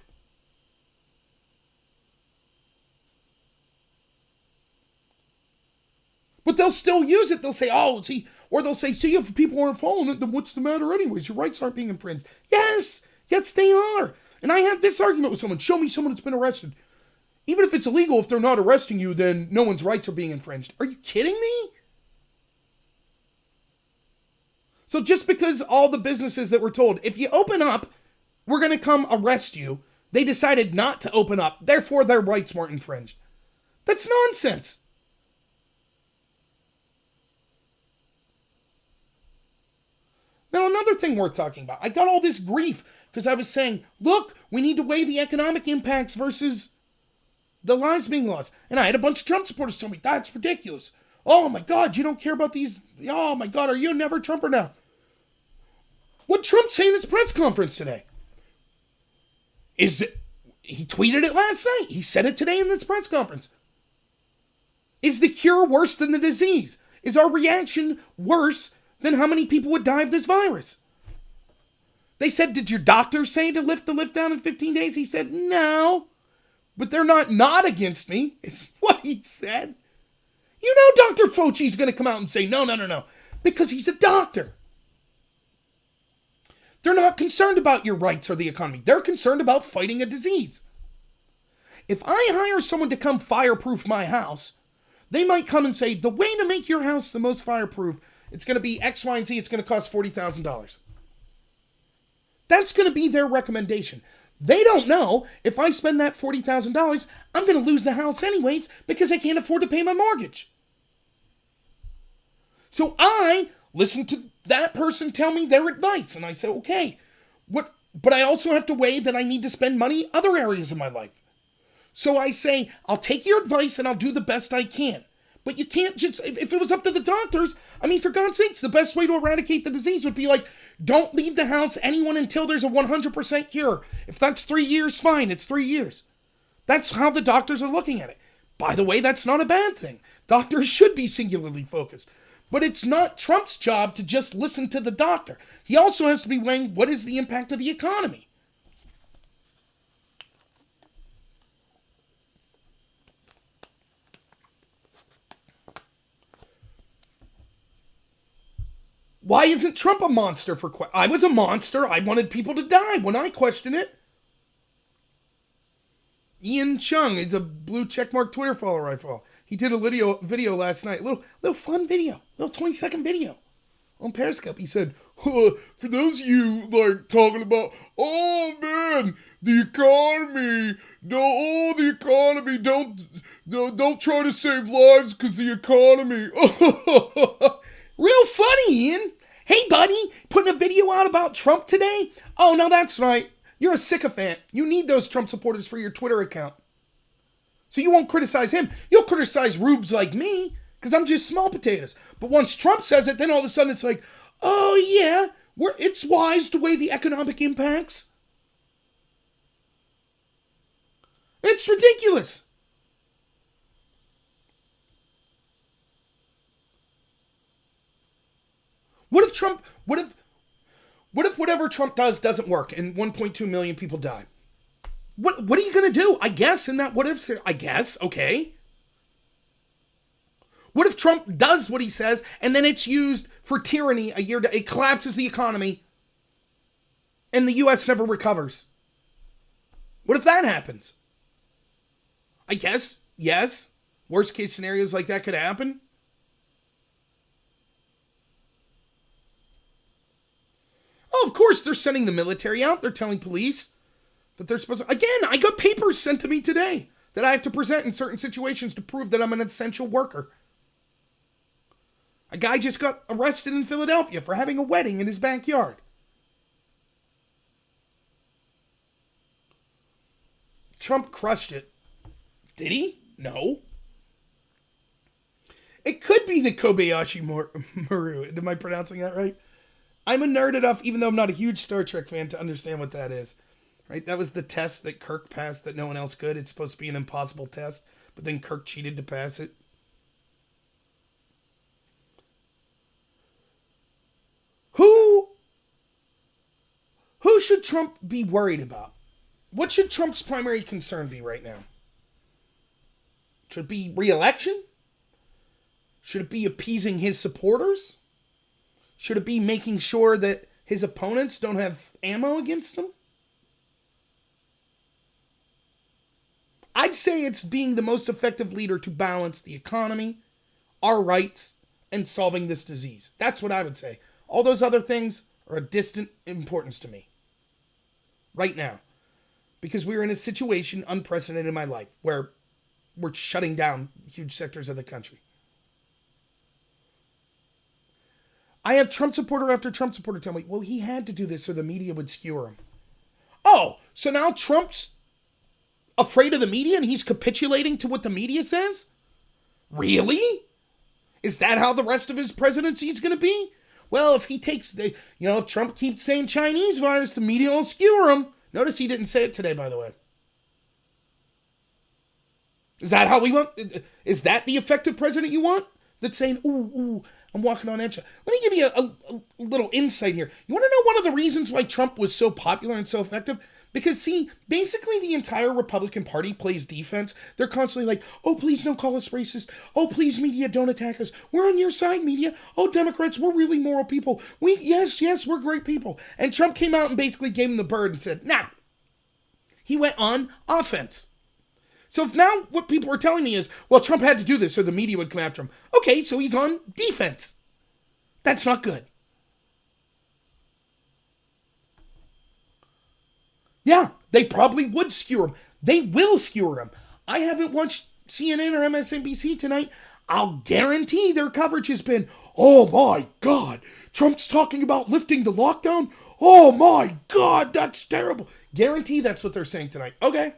But they'll still use it. They'll say, or they'll say, see, if people aren't following it, then what's the matter anyways? Your rights aren't being infringed. Yes, they are. And I had this argument with someone. Show me someone that's been arrested. Even if it's illegal, if they're not arresting you, then no one's rights are being infringed. Are you kidding me? So just because all the businesses that were told, if you open up, were going to come arrest you. They decided not to open up. Therefore, their rights weren't infringed. That's nonsense. Now, another thing worth talking about. I got all this grief because I was saying, look, we need to weigh the economic impacts versus the lives being lost. And I had a bunch of Trump supporters tell me, that's ridiculous. Oh my God, you don't care about these. Oh my God, are you a never Trumper now? What Trump say in his press conference today? He tweeted it last night. He said it today in this press conference. Is the cure worse than the disease? Is our reaction worse than how many people would die of this virus? They said, did your doctor say to lift the lift down in 15 days? He said, no. But they're not against me, is what he said. You know Dr. Fauci's going to come out and say, no. Because he's a doctor. They're not concerned about your rights or the economy. They're concerned about fighting a disease. If I hire someone to come fireproof my house, they might come and say, the way to make your house the most fireproof, it's going to be X, Y, and Z. It's going to cost $40,000. That's going to be their recommendation. They don't know if I spend that $40,000, I'm going to lose the house anyways because I can't afford to pay my mortgage. So I listen to that person tell me their advice, and I say, okay, but I also have to weigh that I need to spend money other areas of my life. So I say, I'll take your advice and I'll do the best I can. But you can't just, if it was up to the doctors, I mean, for God's sakes, the best way to eradicate the disease would be like, don't leave the house anyone until there's a 100% cure. If that's 3 years, fine, it's 3 years. That's how the doctors are looking at it. By the way, that's not a bad thing. Doctors should be singularly focused. But it's not Trump's job to just listen to the doctor. He also has to be weighing what is the impact of the economy. Why isn't Trump a monster I was a monster. I wanted people to die when I questioned it. Ian Chung is a blue checkmark Twitter follower I follow. He did a video last night. Little fun video. Little 20-second video on Periscope. He said, for those of you like talking about, oh man, the economy. Don't try to save lives because the economy. Real funny, Ian. Hey, buddy, putting a video out about Trump today? Oh, no, that's right. You're a sycophant. You need those Trump supporters for your Twitter account. So you won't criticize him. You'll criticize rubes like me, because I'm just small potatoes. But once Trump says it, then all of a sudden it's like, oh yeah, it's wise to weigh the economic impacts. It's ridiculous. What if whatever Trump does doesn't work and 1.2 million people die? What are you going to do? I guess in that what if, I guess, okay. What if Trump does what he says and then it's used for tyranny it collapses the economy and the U.S. never recovers? What if that happens? I guess, yes. Worst case scenarios like that could happen. Oh, of course, they're sending the military out. They're telling police that they're supposed to... Again, I got papers sent to me today that I have to present in certain situations to prove that I'm an essential worker. A guy just got arrested in Philadelphia for having a wedding in his backyard. Trump crushed it. Did he? No. It could be the Kobayashi Maru. Am I pronouncing that right? I'm a nerd enough, even though I'm not a huge Star Trek fan, to understand what that is. Right? That was the test that Kirk passed that no one else could. It's supposed to be an impossible test, but then Kirk cheated to pass it. Who should Trump be worried about? What should Trump's primary concern be right now? Should it be re-election? Should it be appeasing his supporters? Should it be making sure that his opponents don't have ammo against him? I'd say it's being the most effective leader to balance the economy, our rights, and solving this disease. That's what I would say. All those other things are of distant importance to me. right now. Because we're in a situation unprecedented in my life where we're shutting down huge sectors of the country. I have Trump supporter after Trump supporter tell me, well, he had to do this so the media would skewer him. Oh, so now Trump's afraid of the media and he's capitulating to what the media says? Really? Is that how the rest of his presidency is going to be? Well, if he takes if Trump keeps saying Chinese virus, the media will skewer him. Notice he didn't say it today, by the way. Is that how we want? Is that the effective president you want? That's saying, ooh, I'm walking on edge. Let me give you a little insight here. You want to know one of the reasons why Trump was so popular and so effective? Because, see, basically the entire Republican Party plays defense. They're constantly like, oh, please don't call us racist. Oh, please, media, don't attack us. We're on your side, media. Oh, Democrats, we're really moral people. Yes, we're great people. And Trump came out and basically gave him the bird and said, nah. He went on offense. So if now what people are telling me is, well, Trump had to do this so the media would come after him. Okay, so he's on defense. That's not good. Yeah, they probably would skewer him. They will skewer him. I haven't watched CNN or MSNBC tonight. I'll guarantee their coverage has been, oh my God, Trump's talking about lifting the lockdown. Oh my God, that's terrible. Guarantee that's what they're saying tonight. Okay.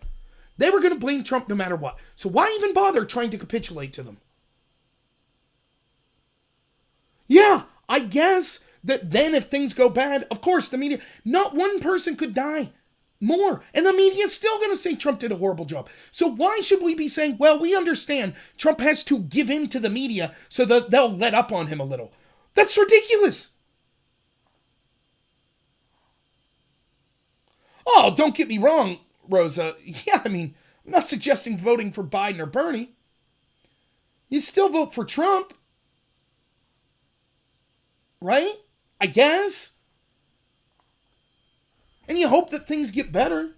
They were going to blame Trump no matter what. So why even bother trying to capitulate to them? Yeah, I guess that then if things go bad, of course, the media, not one person could die more. And the media is still going to say Trump did a horrible job. So why should we be saying, well, we understand Trump has to give in to the media so that they'll let up on him a little? That's ridiculous. Oh, don't get me wrong, Rosa. Yeah, I mean, I'm not suggesting voting for Biden or Bernie. You still vote for Trump. Right? I guess. And you hope that things get better.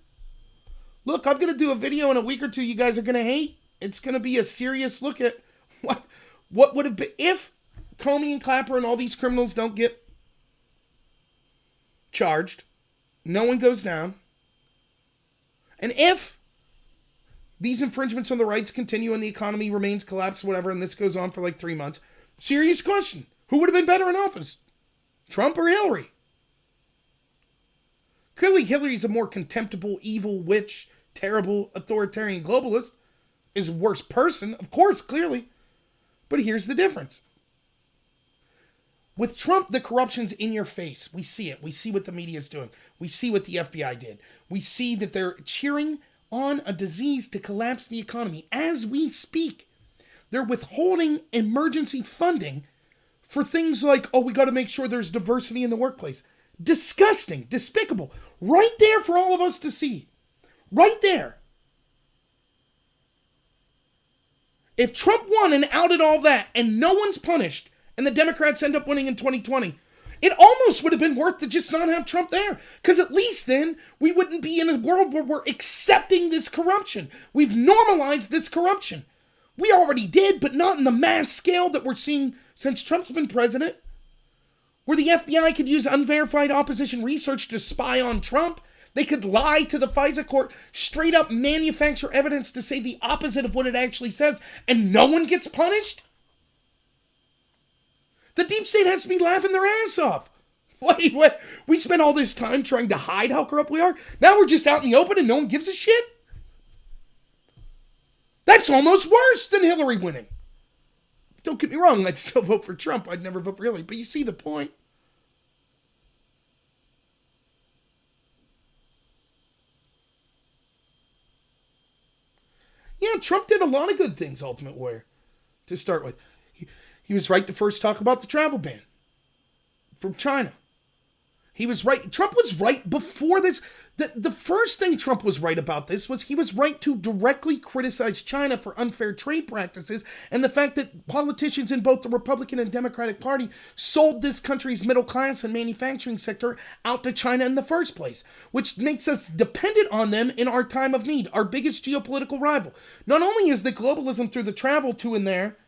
Look, I'm going to do a video in a week or two you guys are going to hate. It's going to be a serious look at what would have been if Comey and Clapper and all these criminals don't get charged. No one goes down. And if these infringements on the rights continue and the economy remains collapsed, whatever, and this goes on for like 3 months, serious question. Who would have been better in office? Trump or Hillary? Clearly, Hillary's a more contemptible, evil, witch, terrible, authoritarian globalist. Is a worse person, of course, clearly. But here's the difference. With Trump, the corruption's in your face. We see it. We see what the media is doing. We see what the FBI did. We see that they're cheering on a disease to collapse the economy as we speak. They're withholding emergency funding for things like, oh, we got to make sure there's diversity in the workplace. Disgusting, despicable. Right there for all of us to see. Right there. If Trump won and outed all that and no one's punished and the Democrats end up winning in 2020, it almost would have been worth to just not have Trump there. Because at least then we wouldn't be in a world where we're accepting this corruption. We've normalized this corruption. We already did, but not in the mass scale that we're seeing since Trump's been president. Where the FBI could use unverified opposition research to spy on Trump. They could lie to the FISA court, straight up manufacture evidence to say the opposite of what it actually says, and no one gets punished? The deep state has to be laughing their ass off. Wait, we spent all this time trying to hide how corrupt we are? Now we're just out in the open and no one gives a shit? That's almost worse than Hillary winning. Don't get me wrong, I'd still vote for Trump. I'd never vote for Hillary, but you see the point. Yeah, Trump did a lot of good things, Ultimate Warrior, to start with. He was right to first talk about the travel ban from China. He was right. Trump was right before this. The first thing Trump was right about this was he was right to directly criticize China for unfair trade practices and the fact that politicians in both the Republican and Democratic Party sold this country's middle class and manufacturing sector out to China in the first place, which makes us dependent on them in our time of need, our biggest geopolitical rival. Not only is the globalism through the travel to and there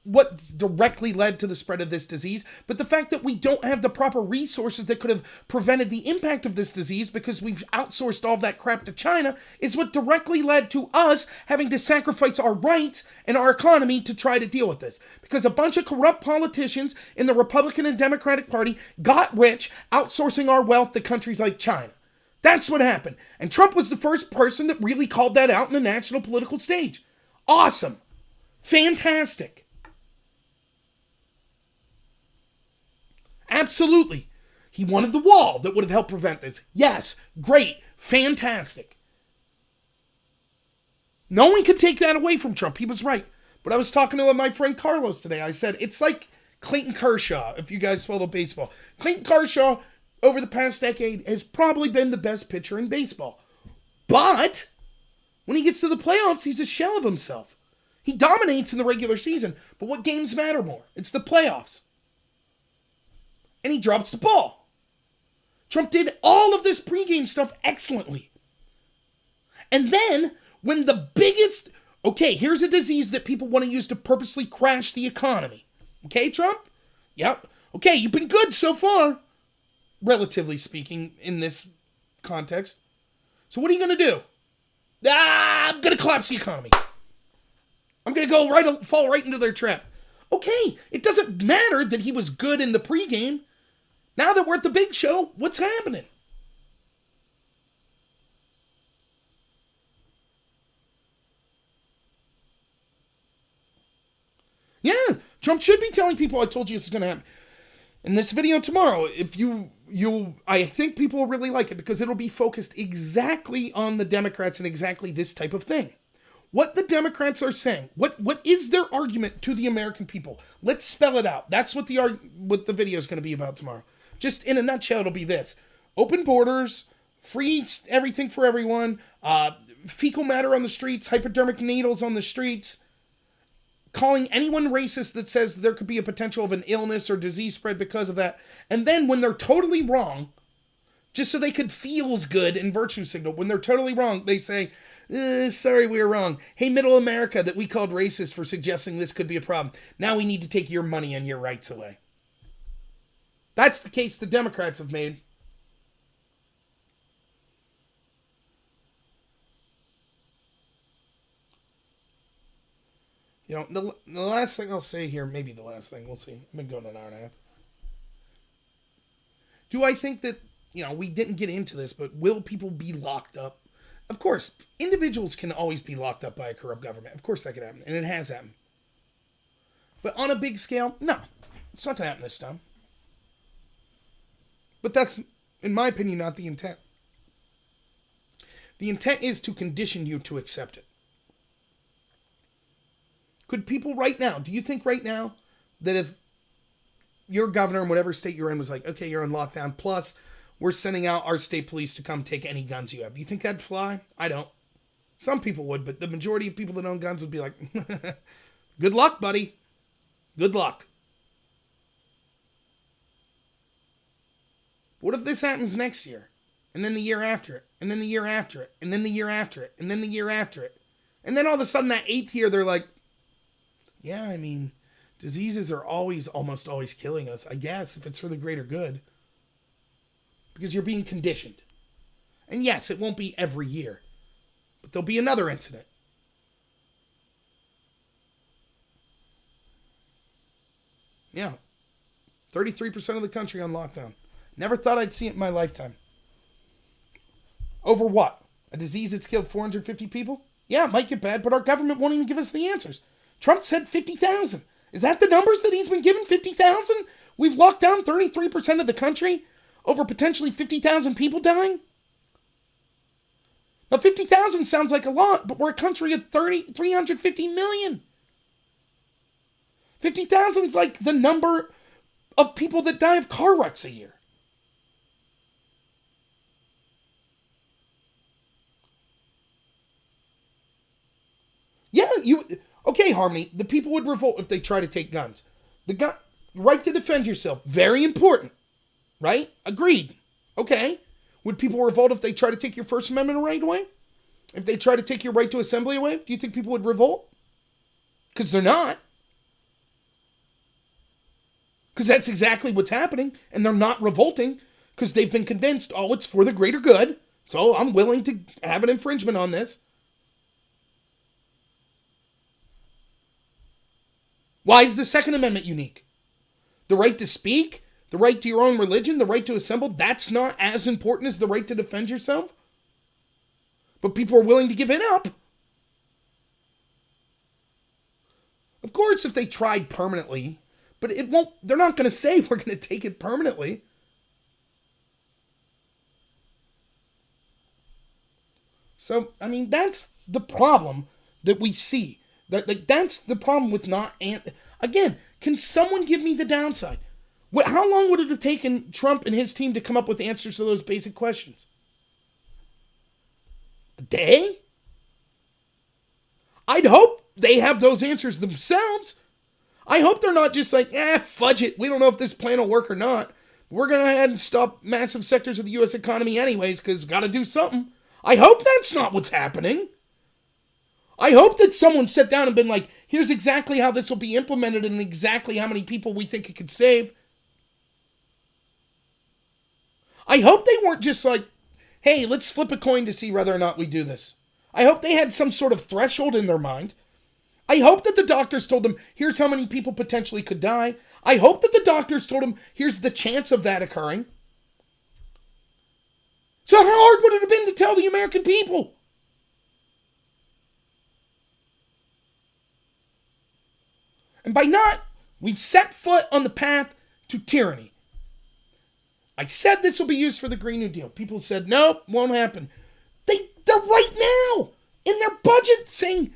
what's directly led to the spread of this disease, but the fact that we don't have the proper resources that could have prevented the impact of this disease because we've outsourced all that crap to China is what directly led to us having to sacrifice our rights and our economy to try to deal with this. Because a bunch of corrupt politicians in the Republican and Democratic Party got rich outsourcing our wealth to countries like China. That's what happened. And Trump was the first person that really called that out in the national political stage. Awesome. Fantastic. Absolutely. He wanted the wall that would have helped prevent this. Yes. Great. Fantastic. No one could take that away from Trump. He was right. But I was talking to my friend Carlos today. I said, it's like Clayton Kershaw, if you guys follow baseball. Clayton Kershaw, over the past decade, has probably been the best pitcher in baseball. But when he gets to the playoffs, he's a shell of himself. He dominates in the regular season, but what games matter more? It's the playoffs. And he drops the ball. Trump did all of this pregame stuff excellently. And then, when the biggest... Okay, here's a disease that people want to use to purposely crash the economy. Okay, Trump? Yep. Okay, you've been good so far, relatively speaking, in this context. So what are you going to do? I'm going to collapse the economy. I'm going to fall right into their trap. Okay, it doesn't matter that he was good in the pregame. Now that we're at the big show, what's happening? Yeah, Trump should be telling people, I told you this is going to happen. In this video tomorrow, I think people will really like it because it'll be focused exactly on the Democrats and exactly this type of thing. What the Democrats are saying, what is their argument to the American people? Let's spell it out. That's what the video is going to be about tomorrow. Just in a nutshell, it'll be this. Open borders, free everything for everyone, fecal matter on the streets, hypodermic needles on the streets, calling anyone racist that says there could be a potential of an illness or disease spread because of that. And then when they're totally wrong, just so they could feels good and virtue signal, when they're totally wrong, they say, sorry, we were wrong. Hey, middle America that we called racist for suggesting this could be a problem. Now we need to take your money and your rights away. That's the case the Democrats have made. You know, the last thing I'll say here, maybe the last thing, we'll see. I've been going an hour and a half. Do I think that, we didn't get into this, but will people be locked up? Of course, individuals can always be locked up by a corrupt government. Of course that could happen, and it has happened. But on a big scale, no. It's not going to happen this time. But that's, in my opinion, not the intent. The intent is to condition you to accept it. Could people right now, do you think right now that if your governor in whatever state you're in was like, okay, you're on lockdown, plus we're sending out our state police to come take any guns you have, you think that'd fly? I don't. Some people would, but the majority of people that own guns would be like, good luck, buddy. Good luck. What if this happens next year? And then the year after it? And then the year after it? And then the year after it? And then the year after it? And then all of a sudden that 8th year, they're like, yeah, I mean, diseases are almost always killing us, I guess, if it's for the greater good. Because you're being conditioned. And yes, it won't be every year. But there'll be another incident. Yeah. 33% of the country on lockdown. Never thought I'd see it in my lifetime. Over what? A disease that's killed 450 people? Yeah, it might get bad, but our government won't even give us the answers. Trump said 50,000. Is that the numbers that he's been given? 50,000? We've locked down 33% of the country over potentially 50,000 people dying? Now, 50,000 sounds like a lot, but we're a country of 350 million. 50,000 is like the number of people that die of car wrecks a year. Yeah, okay, Harmony, the people would revolt if they try to take guns. The right to defend yourself, very important, right? Agreed. Okay. Would people revolt if they try to take your First Amendment right away? If they try to take your right to assembly away, do you think people would revolt? Because they're not. Because that's exactly what's happening, and they're not revolting because they've been convinced, oh, it's for the greater good, so I'm willing to have an infringement on this. Why is the Second Amendment unique? The right to speak, the right to your own religion, the right to assemble, that's not as important as the right to defend yourself? But people are willing to give it up. Of course, if they tried permanently, but it won't, they're not going to say we're going to take it permanently. So, I mean, that's the problem that we see. That's the problem with not... Again, can someone give me the downside? How long would it have taken Trump and his team to come up with answers to those basic questions? A day? I'd hope they have those answers themselves. I hope they're not just like, fudge it. We don't know if this plan will work or not. We're going to go ahead and stop massive sectors of the U.S. economy anyways because got to do something. I hope that's not what's happening. I hope that someone sat down and been like, here's exactly how this will be implemented and exactly how many people we think it could save. I hope they weren't just like, hey, let's flip a coin to see whether or not we do this. I hope they had some sort of threshold in their mind. I hope that the doctors told them, here's how many people potentially could die. I hope that the doctors told them, here's the chance of that occurring. So how hard would it have been to tell the American people? And by not, we've set foot on the path to tyranny. I said this will be used for the Green New Deal. People said, nope, won't happen. They're right now in their budget saying,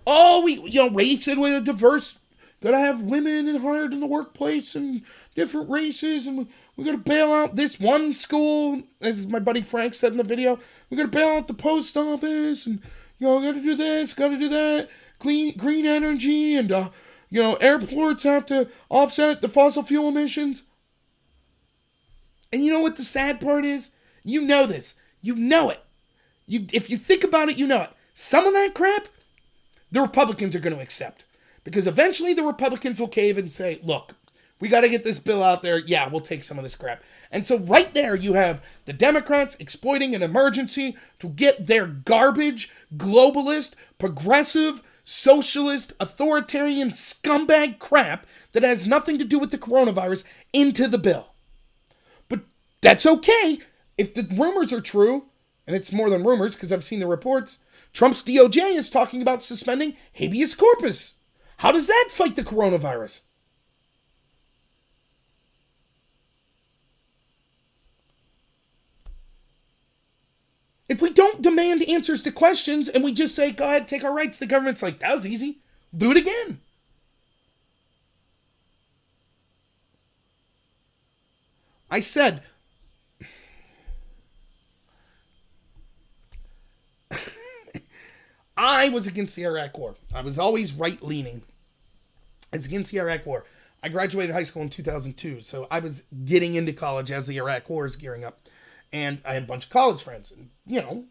oh, race it with a diverse, gotta have women and hired in the workplace and different races, and we're gonna bail out this one school, as my buddy Frank said in the video, we're gonna bail out the post office, and gotta do this, gotta do that, green energy, and airports have to offset the fossil fuel emissions. And you know what the sad part is? You know this. You know it. If you think about it, you know it. Some of that crap, the Republicans are going to accept. Because eventually the Republicans will cave and say, look, we got to get this bill out there. Yeah, we'll take some of this crap. And so right there you have the Democrats exploiting an emergency to get their garbage, globalist, progressive, socialist, authoritarian scumbag crap that has nothing to do with the coronavirus into the bill. But that's okay if the rumors are true, and it's more than rumors because I've seen the reports. Trump's DOJ is talking about suspending habeas corpus. How does that fight the coronavirus? If we don't demand answers to questions and we just say, go ahead, take our rights, the government's like, that was easy. Do it again. I said, I was against the Iraq War. I was always right-leaning. I was against the Iraq War. I graduated high school in 2002, so I was getting into college as the Iraq War is gearing up. And I had a bunch of college friends. And,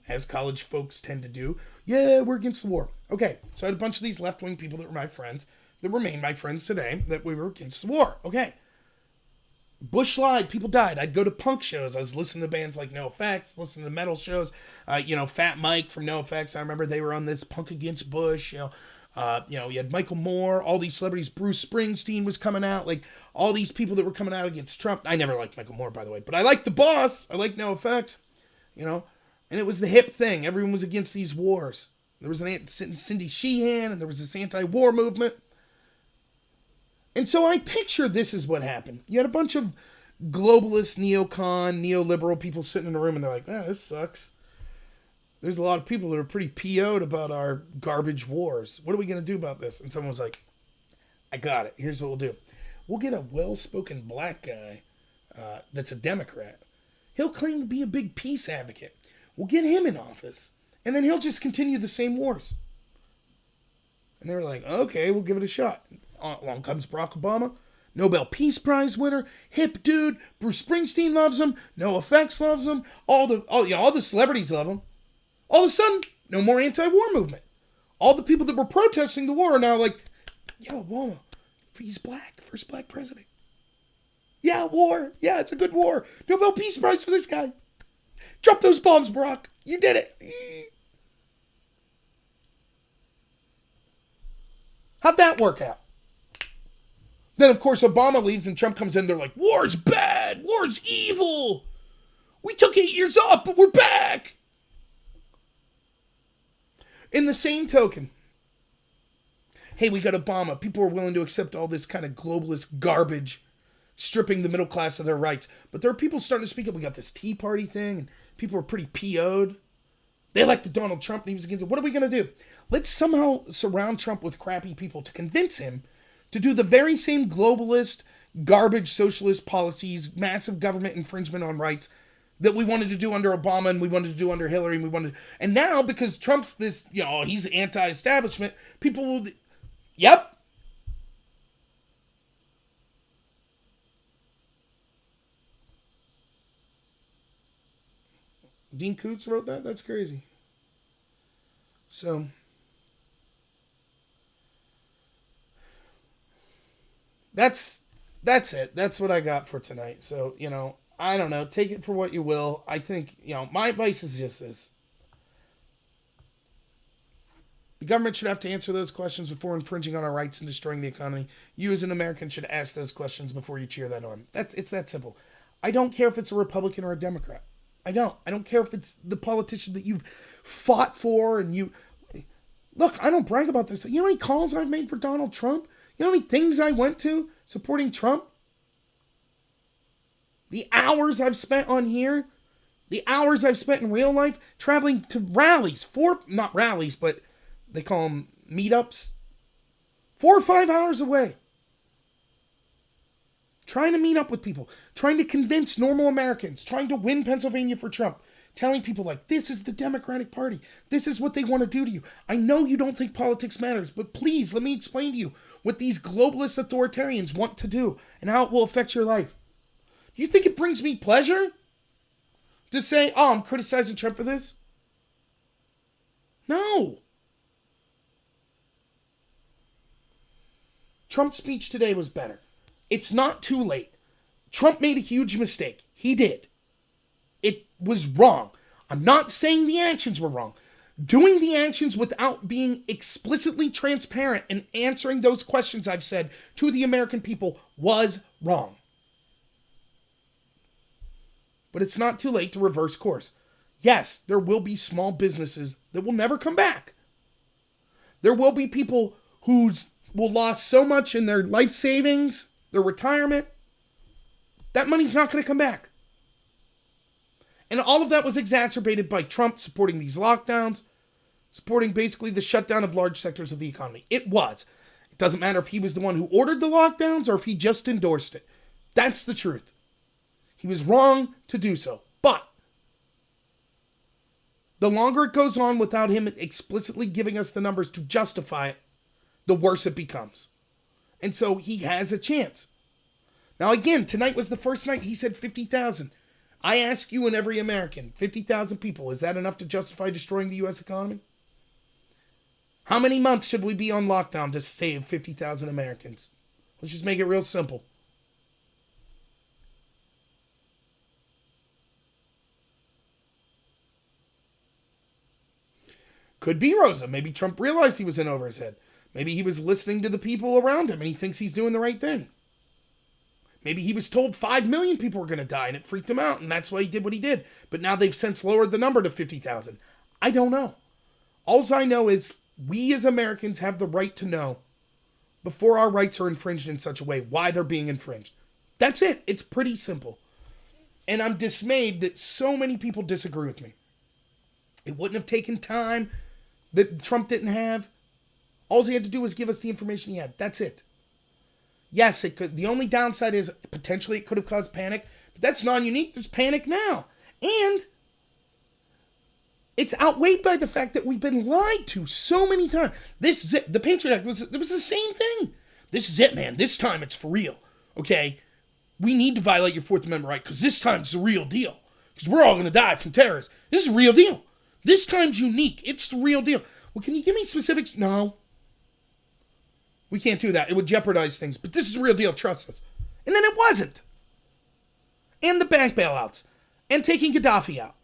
as college folks tend to do, yeah, we're against the war. Okay, so I had a bunch of these left-wing people that were my friends, that remain my friends today, that we were against the war. Okay. Bush lied, people died. I'd go to punk shows. I was listening to bands like NoFX, listening to metal shows. Fat Mike from NoFX, I remember they were on this Punk Against Bush. You had Michael Moore, all these celebrities. Bruce Springsteen was coming out. Like, all these people that were coming out against Trump. I never liked Michael Moore, by the way. But I liked The Boss. I liked NoFX. And it was the hip thing. Everyone was against these wars. There was Cindy Sheehan, and there was this anti-war movement. And so I picture this is what happened. You had a bunch of globalist, neoliberal people sitting in a room, and they're like, this sucks. There's a lot of people that are pretty PO'd about our garbage wars. What are we going to do about this? And someone was like, I got it. Here's what we'll do. We'll get a well-spoken black guy that's a Democrat. He'll claim to be a big peace advocate. We'll get him in office, and then he'll just continue the same wars. And they were like, okay, we'll give it a shot. Along comes Barack Obama, Nobel Peace Prize winner, hip dude. Bruce Springsteen loves him. NoFX loves him. All the celebrities love him. All of a sudden, no more anti-war movement. All the people that were protesting the war are now like, yo, Obama, he's black, first black president. Yeah, war. Yeah, it's a good war. Nobel Peace Prize for this guy. Drop those bombs, Barack. You did it. How'd that work out? Then, of course, Obama leaves and Trump comes in. They're like, war's bad. War's evil. We took 8 years off, but we're back. In the same token, hey, we got Obama. People are willing to accept all this kind of globalist garbage, stripping the middle class of their rights. But there are people starting to speak up. We got this Tea Party thing, and people are pretty PO'd. They elected Donald Trump, and he was against it. What are we going to do? Let's somehow surround Trump with crappy people to convince him to do the very same globalist, garbage socialist policies, massive government infringement on rights that we wanted to do under Obama and we wanted to do under Hillary and now because Trump's this, he's anti-establishment, people will, yep. Dean Koontz wrote that? That's crazy. So, that's it. That's what I got for tonight. So, I don't know. Take it for what you will. I think, my advice is just this. The government should have to answer those questions before infringing on our rights and destroying the economy. You as an American should ask those questions before you cheer that on. It's that simple. I don't care if it's a Republican or a Democrat. I don't care if it's the politician that you've fought for and you... Look, I don't brag about this. You know how many calls I've made for Donald Trump? You know how many things I went to supporting Trump? The hours I've spent on here, the hours I've spent in real life, traveling to rallies, not rallies, but they call them meetups, 4 or 5 hours away. Trying to meet up with people, trying to convince normal Americans, trying to win Pennsylvania for Trump, telling people like, this is the Democratic Party. This is what they want to do to you. I know you don't think politics matters, but please let me explain to you what these globalist authoritarians want to do and how it will affect your life. Do you think it brings me pleasure to say, I'm criticizing Trump for this? No. Trump's speech today was better. It's not too late. Trump made a huge mistake. He did. It was wrong. I'm not saying the actions were wrong. Doing the actions without being explicitly transparent and answering those questions I've said to the American people was wrong. But it's not too late to reverse course. Yes, there will be small businesses that will never come back. There will be people who will lost so much in their life savings, their retirement, that money's not going to come back. And all of that was exacerbated by Trump supporting these lockdowns, supporting basically the shutdown of large sectors of the economy. It was. It doesn't matter if he was the one who ordered the lockdowns or if he just endorsed it. That's the truth. He was wrong to do so. But the longer it goes on without him explicitly giving us the numbers to justify it, the worse it becomes. And so he has a chance. Now again, tonight was the first night he said 50,000. I ask you and every American, 50,000 people, is that enough to justify destroying the U.S. economy? How many months should we be on lockdown to save 50,000 Americans? Let's just make it real simple. Could be Rosa. Maybe Trump realized he was in over his head. Maybe he was listening to the people around him and he thinks he's doing the right thing. Maybe he was told 5 million people were going to die and it freaked him out and that's why he did what he did. But now they've since lowered the number to 50,000. I don't know. All I know is we as Americans have the right to know before our rights are infringed in such a way why they're being infringed. That's it. It's pretty simple. And I'm dismayed that so many people disagree with me. It wouldn't have taken time that Trump didn't have. All he had to do was give us the information he had. That's it. Yes, it could. The only downside is potentially it could have caused panic, but that's non-unique. There's panic now. And it's outweighed by the fact that we've been lied to so many times. This is it. The Patriot Act was the same thing. This is it, man. This time it's for real. Okay? We need to violate your Fourth Amendment right because this time it's the real deal. Because we're all going to die from terrorists. This is a real deal. This time's unique. It's the real deal. Well, can you give me specifics? No. We can't do that. It would jeopardize things. But this is the real deal. Trust us. And then it wasn't. and the bank bailouts, and taking Gaddafi out,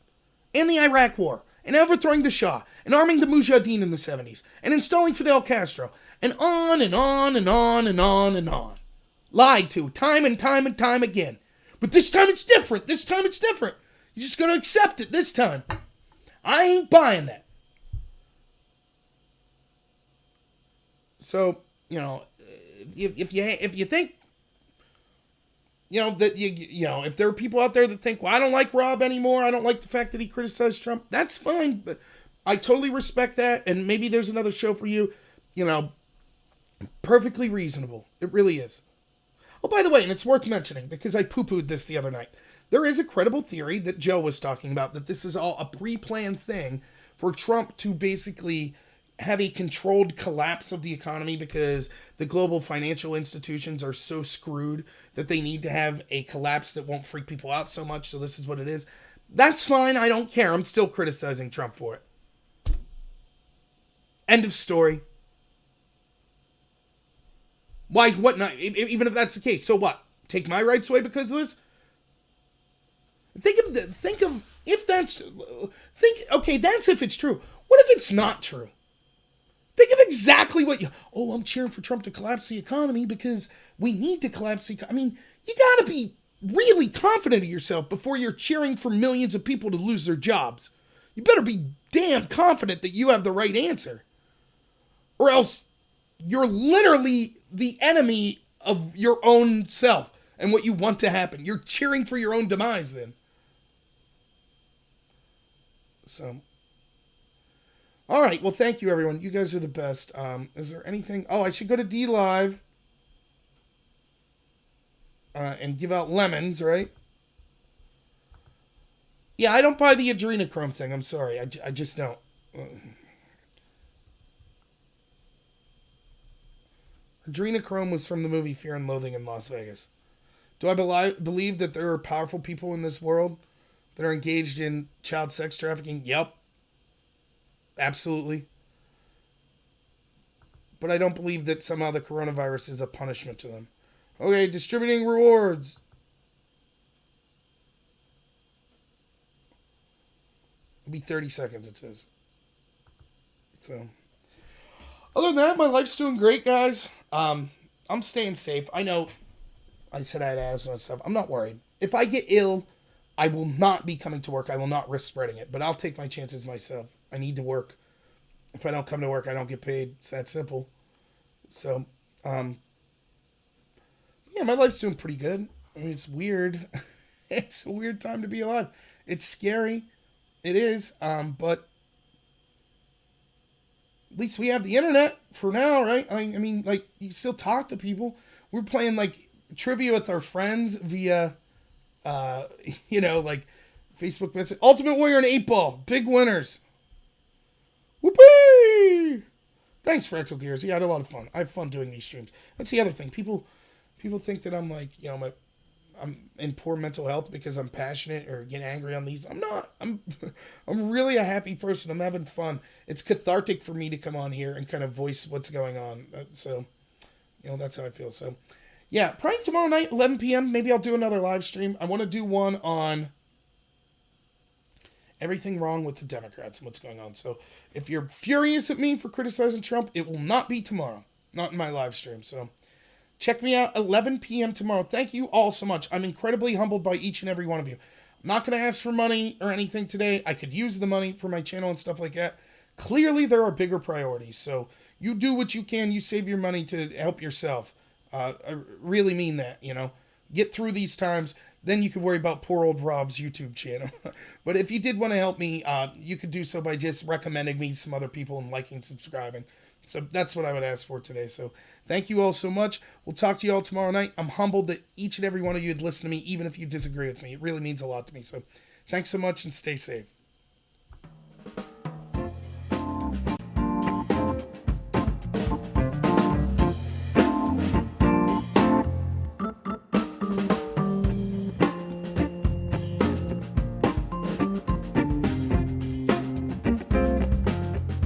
and the Iraq War, and overthrowing the Shah, and arming the Mujahideen in the 70s, and installing Fidel Castro, and on and on and on and on and on. Lied to time and time and time again. But this time it's different. This time it's different. You just gotta accept it this time. I ain't buying that. So, if you think, that if there are people out there that think, well, I don't like Rob anymore, I don't like the fact that he criticized Trump, that's fine. But I totally respect that, and maybe there's another show for you. Perfectly reasonable. It really is. Oh, by the way, and it's worth mentioning because I poo-pooed this the other night. There is a credible theory that Joe was talking about that this is all a pre-planned thing for Trump to basically have a controlled collapse of the economy because the global financial institutions are so screwed that they need to have a collapse that won't freak people out so much. So this is what it is. That's fine. I don't care. I'm still criticizing Trump for it. End of story. Why? What not? Even if that's the case, so what? Take my rights away because of this? Okay, that's if it's true. What if it's not true? Think of exactly what I'm cheering for Trump to collapse the economy because we need to collapse the economy. I mean, you gotta be really confident of yourself before you're cheering for millions of people to lose their jobs. You better be damn confident that you have the right answer. Or else you're literally the enemy of your own self and what you want to happen. You're cheering for your own demise then. So, all right. Well, thank you, everyone. You guys are the best. Is there anything? Oh, I should go to D Live and give out lemons, right? Yeah, I don't buy the adrenochrome thing. I'm sorry. I just don't. Adrenochrome was from the movie Fear and Loathing in Las Vegas. Do I believe that there are powerful people in this world that are engaged in child sex trafficking? Yep. Absolutely. But I don't believe that somehow the coronavirus is a punishment to them. Okay, distributing rewards. It'll be 30 seconds, it says. So, other than that, my life's doing great, guys. I'm staying safe. I know I said I had asthma and stuff. I'm not worried. If I get ill, I will not be coming to work. I will not risk spreading it, but I'll take my chances myself. I need to work. If I don't come to work, I don't get paid. It's that simple. So, yeah, my life's doing pretty good. I mean, it's weird. It's a weird time to be alive. It's scary. It is. But at least we have the internet for now, right? I mean, like, you still talk to people. We're playing, like, trivia with our friends via, like, Facebook message. Ultimate Warrior and 8-Ball. Big winners. Whoopee! Thanks, Fractal Gears. Yeah, I had a lot of fun. I have fun doing these streams. That's the other thing. People think that I'm, like, I'm in poor mental health because I'm passionate or get angry on these. I'm not. I'm really a happy person. I'm having fun. It's cathartic for me to come on here and kind of voice what's going on. So, that's how I feel. So, yeah, probably tomorrow night, 11 p.m. Maybe I'll do another live stream. I want to do one on everything wrong with the Democrats and what's going on. So, if you're furious at me for criticizing Trump, it will not be tomorrow. Not in my live stream. So, check me out 11 p.m. tomorrow. Thank you all so much. I'm incredibly humbled by each and every one of you. I'm not going to ask for money or anything today. I could use the money for my channel and stuff like that. Clearly, there are bigger priorities. So you do what you can. You save your money to help yourself. I really mean that, Get through these times. Then you could worry about poor old Rob's YouTube channel. But if you did want to help me, you could do so by just recommending me to some other people and liking, subscribing. So that's what I would ask for today. So thank you all so much. We'll talk to you all tomorrow night. I'm humbled that each and every one of you would listen to me, even if you disagree with me. It really means a lot to me. So thanks so much and stay safe.